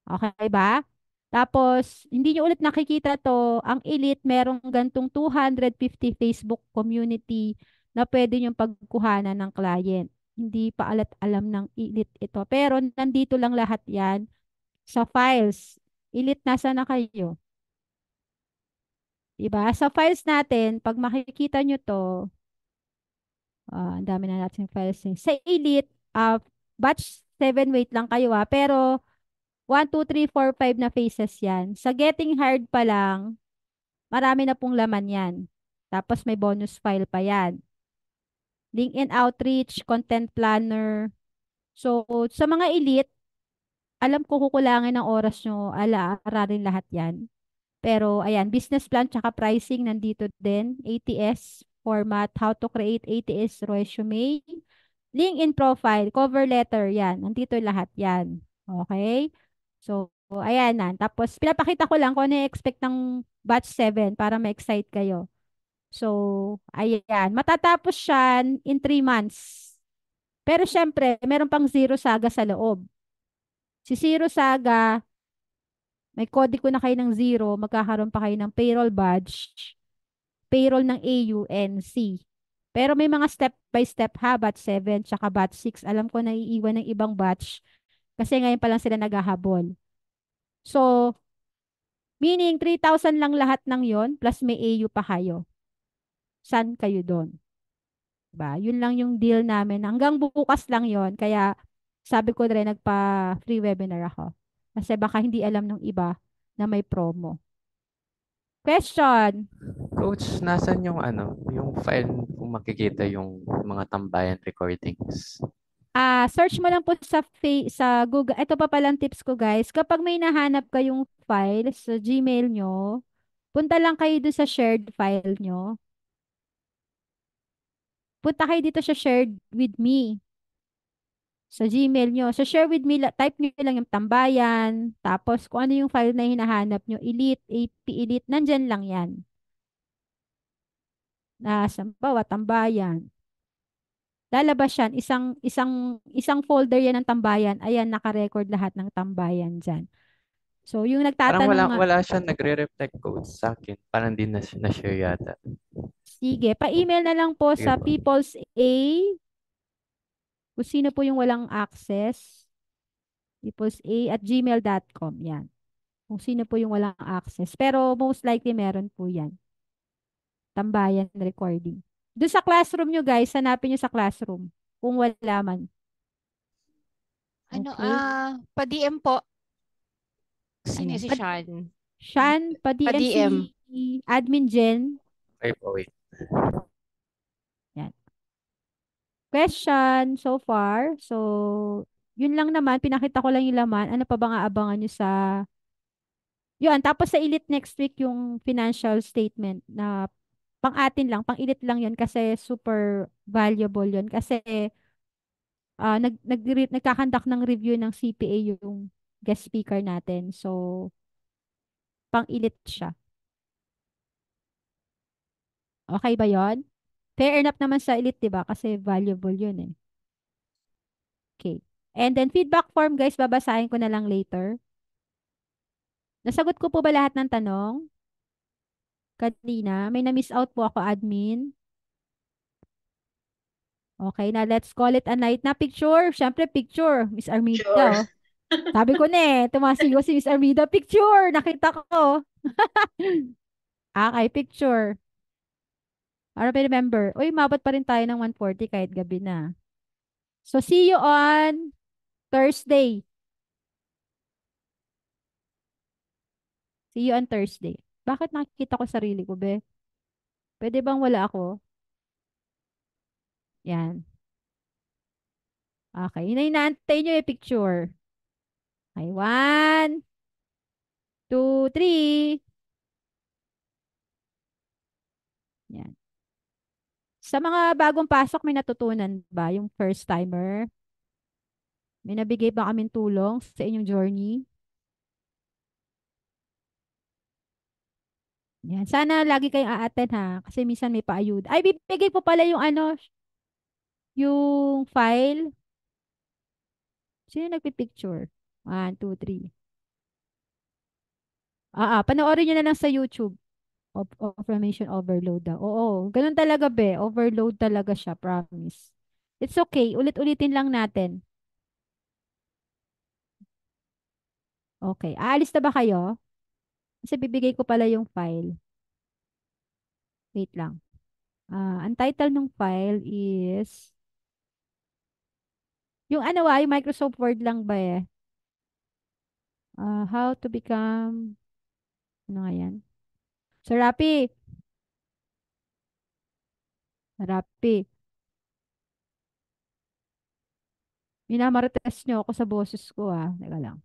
Okay ba? Tapos, hindi nyo ulit nakikita to. Ang elite, merong gantong 250 Facebook community na pwede nyo pagkuhanan ng client. Hindi pa alam ng elite ito. Pero nandito lang lahat yan sa files. Elite, nasa na kayo? Diba? Sa files natin, pag makikita nyo to, ang dami na natin files. Sa elite, batch 7, wait lang kayo pero 1, 2, 3, 4, 5 na phases yan. Sa getting hard pa lang, marami na pong laman yan. Tapos may bonus file pa yan. LinkedIn outreach, content planner. So, sa mga elite, alam ko kukulangin ng oras nyo, aralin lahat yan. Pero, ayan, business plan tsaka pricing nandito din. ATS format, how to create ATS resume, LinkedIn profile, cover letter, yan. Nandito lahat yan. Okay? So, ayan na. Tapos, pinapakita ko lang kung ano yung expect ng batch 7 para ma-excite kayo. So, ayan. Matatapos siya in 3 months. Pero syempre, meron pang Zero Saga sa loob. Si Zero Saga, may kode ko na kayo ng zero, magkakaroon pa kayo ng payroll badge, payroll ng AUNC. Pero may mga step by step ha, batch 7, tsaka batch 6. Alam ko na iiwan ng ibang batch kasi ngayon pa lang sila naghahabol. So, meaning 3,000 lang lahat ng yon plus may AU pa kayo. San kayo doon? Diba? Yun lang yung deal namin. Hanggang bukas lang yon. Kaya sabi ko rin nagpa-free webinar ako. Kasi baka hindi alam ng iba na may promo. Question. Coach, nasan yung yung file kung makikita yung mga tambayan recordings? Search mo lang po sa Google. Ito pa palang tips ko guys. Kapag may nahanap kayong file sa Gmail nyo, punta lang kayo doon sa shared file nyo. Punta kayo dito sa shared with me. Sa Gmail nyo. Sa share with me, type nyo lang yung tambayan. Tapos kung ano yung file na hinahanap nyo, elite, AP elite, nandyan lang yan. Bawa, tambayan. Lalabas yan, isang folder yan ng tambayan. Ayan, naka-record lahat ng tambayan dyan. So, yung Parang nagtatanong nga, wala siya nagre-reflect coach sa akin. Parang di na-share yata. sige, pa-email na lang po Sige sa po. People's A, kung sino po yung walang access, peoplesa@gmail.com, yan. Kung sino po yung walang access. Pero most likely meron po yan. Tambayan recording. Doon sa classroom nyo guys, hanapin nyo sa classroom. Kung wala man. Okay? Pa-DM po. Sino Ayan. si Sean? Sean, pa-DM Pa-DM. si Admin Jen. Okay po, wait. Yan. Question so far. So, yun lang naman. Pinakita ko lang yung laman. Ano pa bang aabangan nyo sa... Yun. Tapos sa Elite next week yung financial statement na pang-atin lang. Pang-Elite lang yun kasi super valuable yun. Kasi nagkakandak ng review ng CPA yung guest speaker natin. So, pang-Elite siya. Okay ba yon? Fair enough naman sa Elite, diba? Kasi valuable yun eh. Okay. And then feedback form guys, babasahin ko na lang later. Nasagot ko po ba lahat ng tanong? Kanina, may na-miss out po ako, admin. Okay, na let's call it a night na picture. Siyempre, picture. Miss Armida, Sure. oh. Sabi ko na tumasigaw si Miss Armida, picture. Nakita ko. Okay, picture. Para remember. Uy, mabot pa rin tayo ng 1:40 kahit gabi na. So, see you on Thursday. See you on Thursday. Bakit nakikita ko sarili ko, be? Pwede bang wala ako? Yan. Okay. Inaantay nyo yung picture. Okay, 1, 2, 3. Yan. Sa mga bagong pasok, may natutunan ba yung first timer? May nabigay ba kaming tulong sa inyong journey? Yan. Sana lagi kayong a-attend ha. Kasi minsan may paayuda. Ay, bibigay po pala yung ano, yung file. Sino nagpipicture? 1, 2, 3. Panoorin nyo na lang sa YouTube. Information overload daw. Oo, ganun talaga be. Overload talaga siya, promise. It's okay. Ulit-ulitin lang natin. Okay. Aalis na ba kayo? Kasi bibigay ko pala yung file. Wait lang. Ang title ng file is yung ano yung Microsoft Word lang ba eh? How to become ano nga yan? So, Rapi. Minamarites nyo ako sa boses ko Teka lang.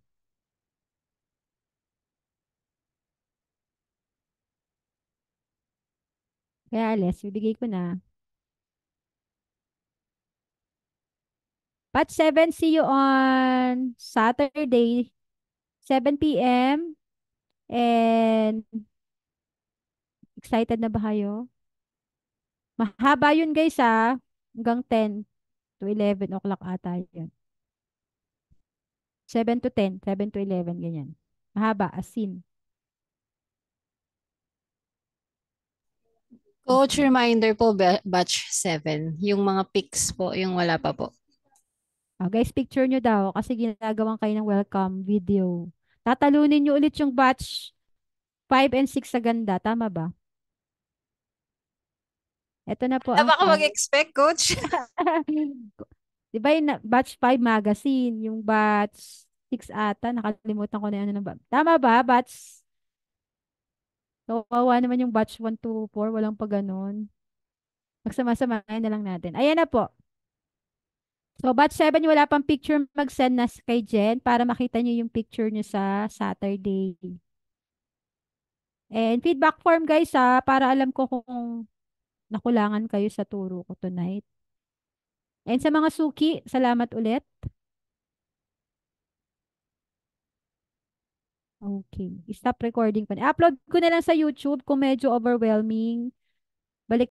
Kaya alis, bibigay ko na. Batch 7, see you on Saturday, 7 p.m. And excited na ba kayo? Mahaba yun guys hanggang 10 to 11 o'clock ata yun. 7 to 10, 7 to 11, ganyan. Mahaba, as in. Coach, reminder po, batch 7. Yung mga pics po, yung wala pa po. Guys, picture nyo daw kasi ginagawan kayo ng welcome video. Tatalunin nyo ulit yung batch 5 and 6 sa ganda. Tama ba? Ito na po Wala ang ba ka mag-expect, coach? Di ba yung batch 5 magazine, yung batch 6 ata, nakalimutan ko na yung ano ng Tama ba? Batch, kawawa naman yung batch 1 to 4, walang pa ganun. Magsama-samahin na lang natin. Ayan na po. So, batch 7, wala pang picture mag-send na kay Jen para makita niyo yung picture niyo sa Saturday. And feedback form guys para alam ko kung nakulangan kayo sa turo ko tonight. And sa mga suki, salamat ulit. Okay. Stop recording ko na. Upload ko na lang sa YouTube kung medyo overwhelming. Balik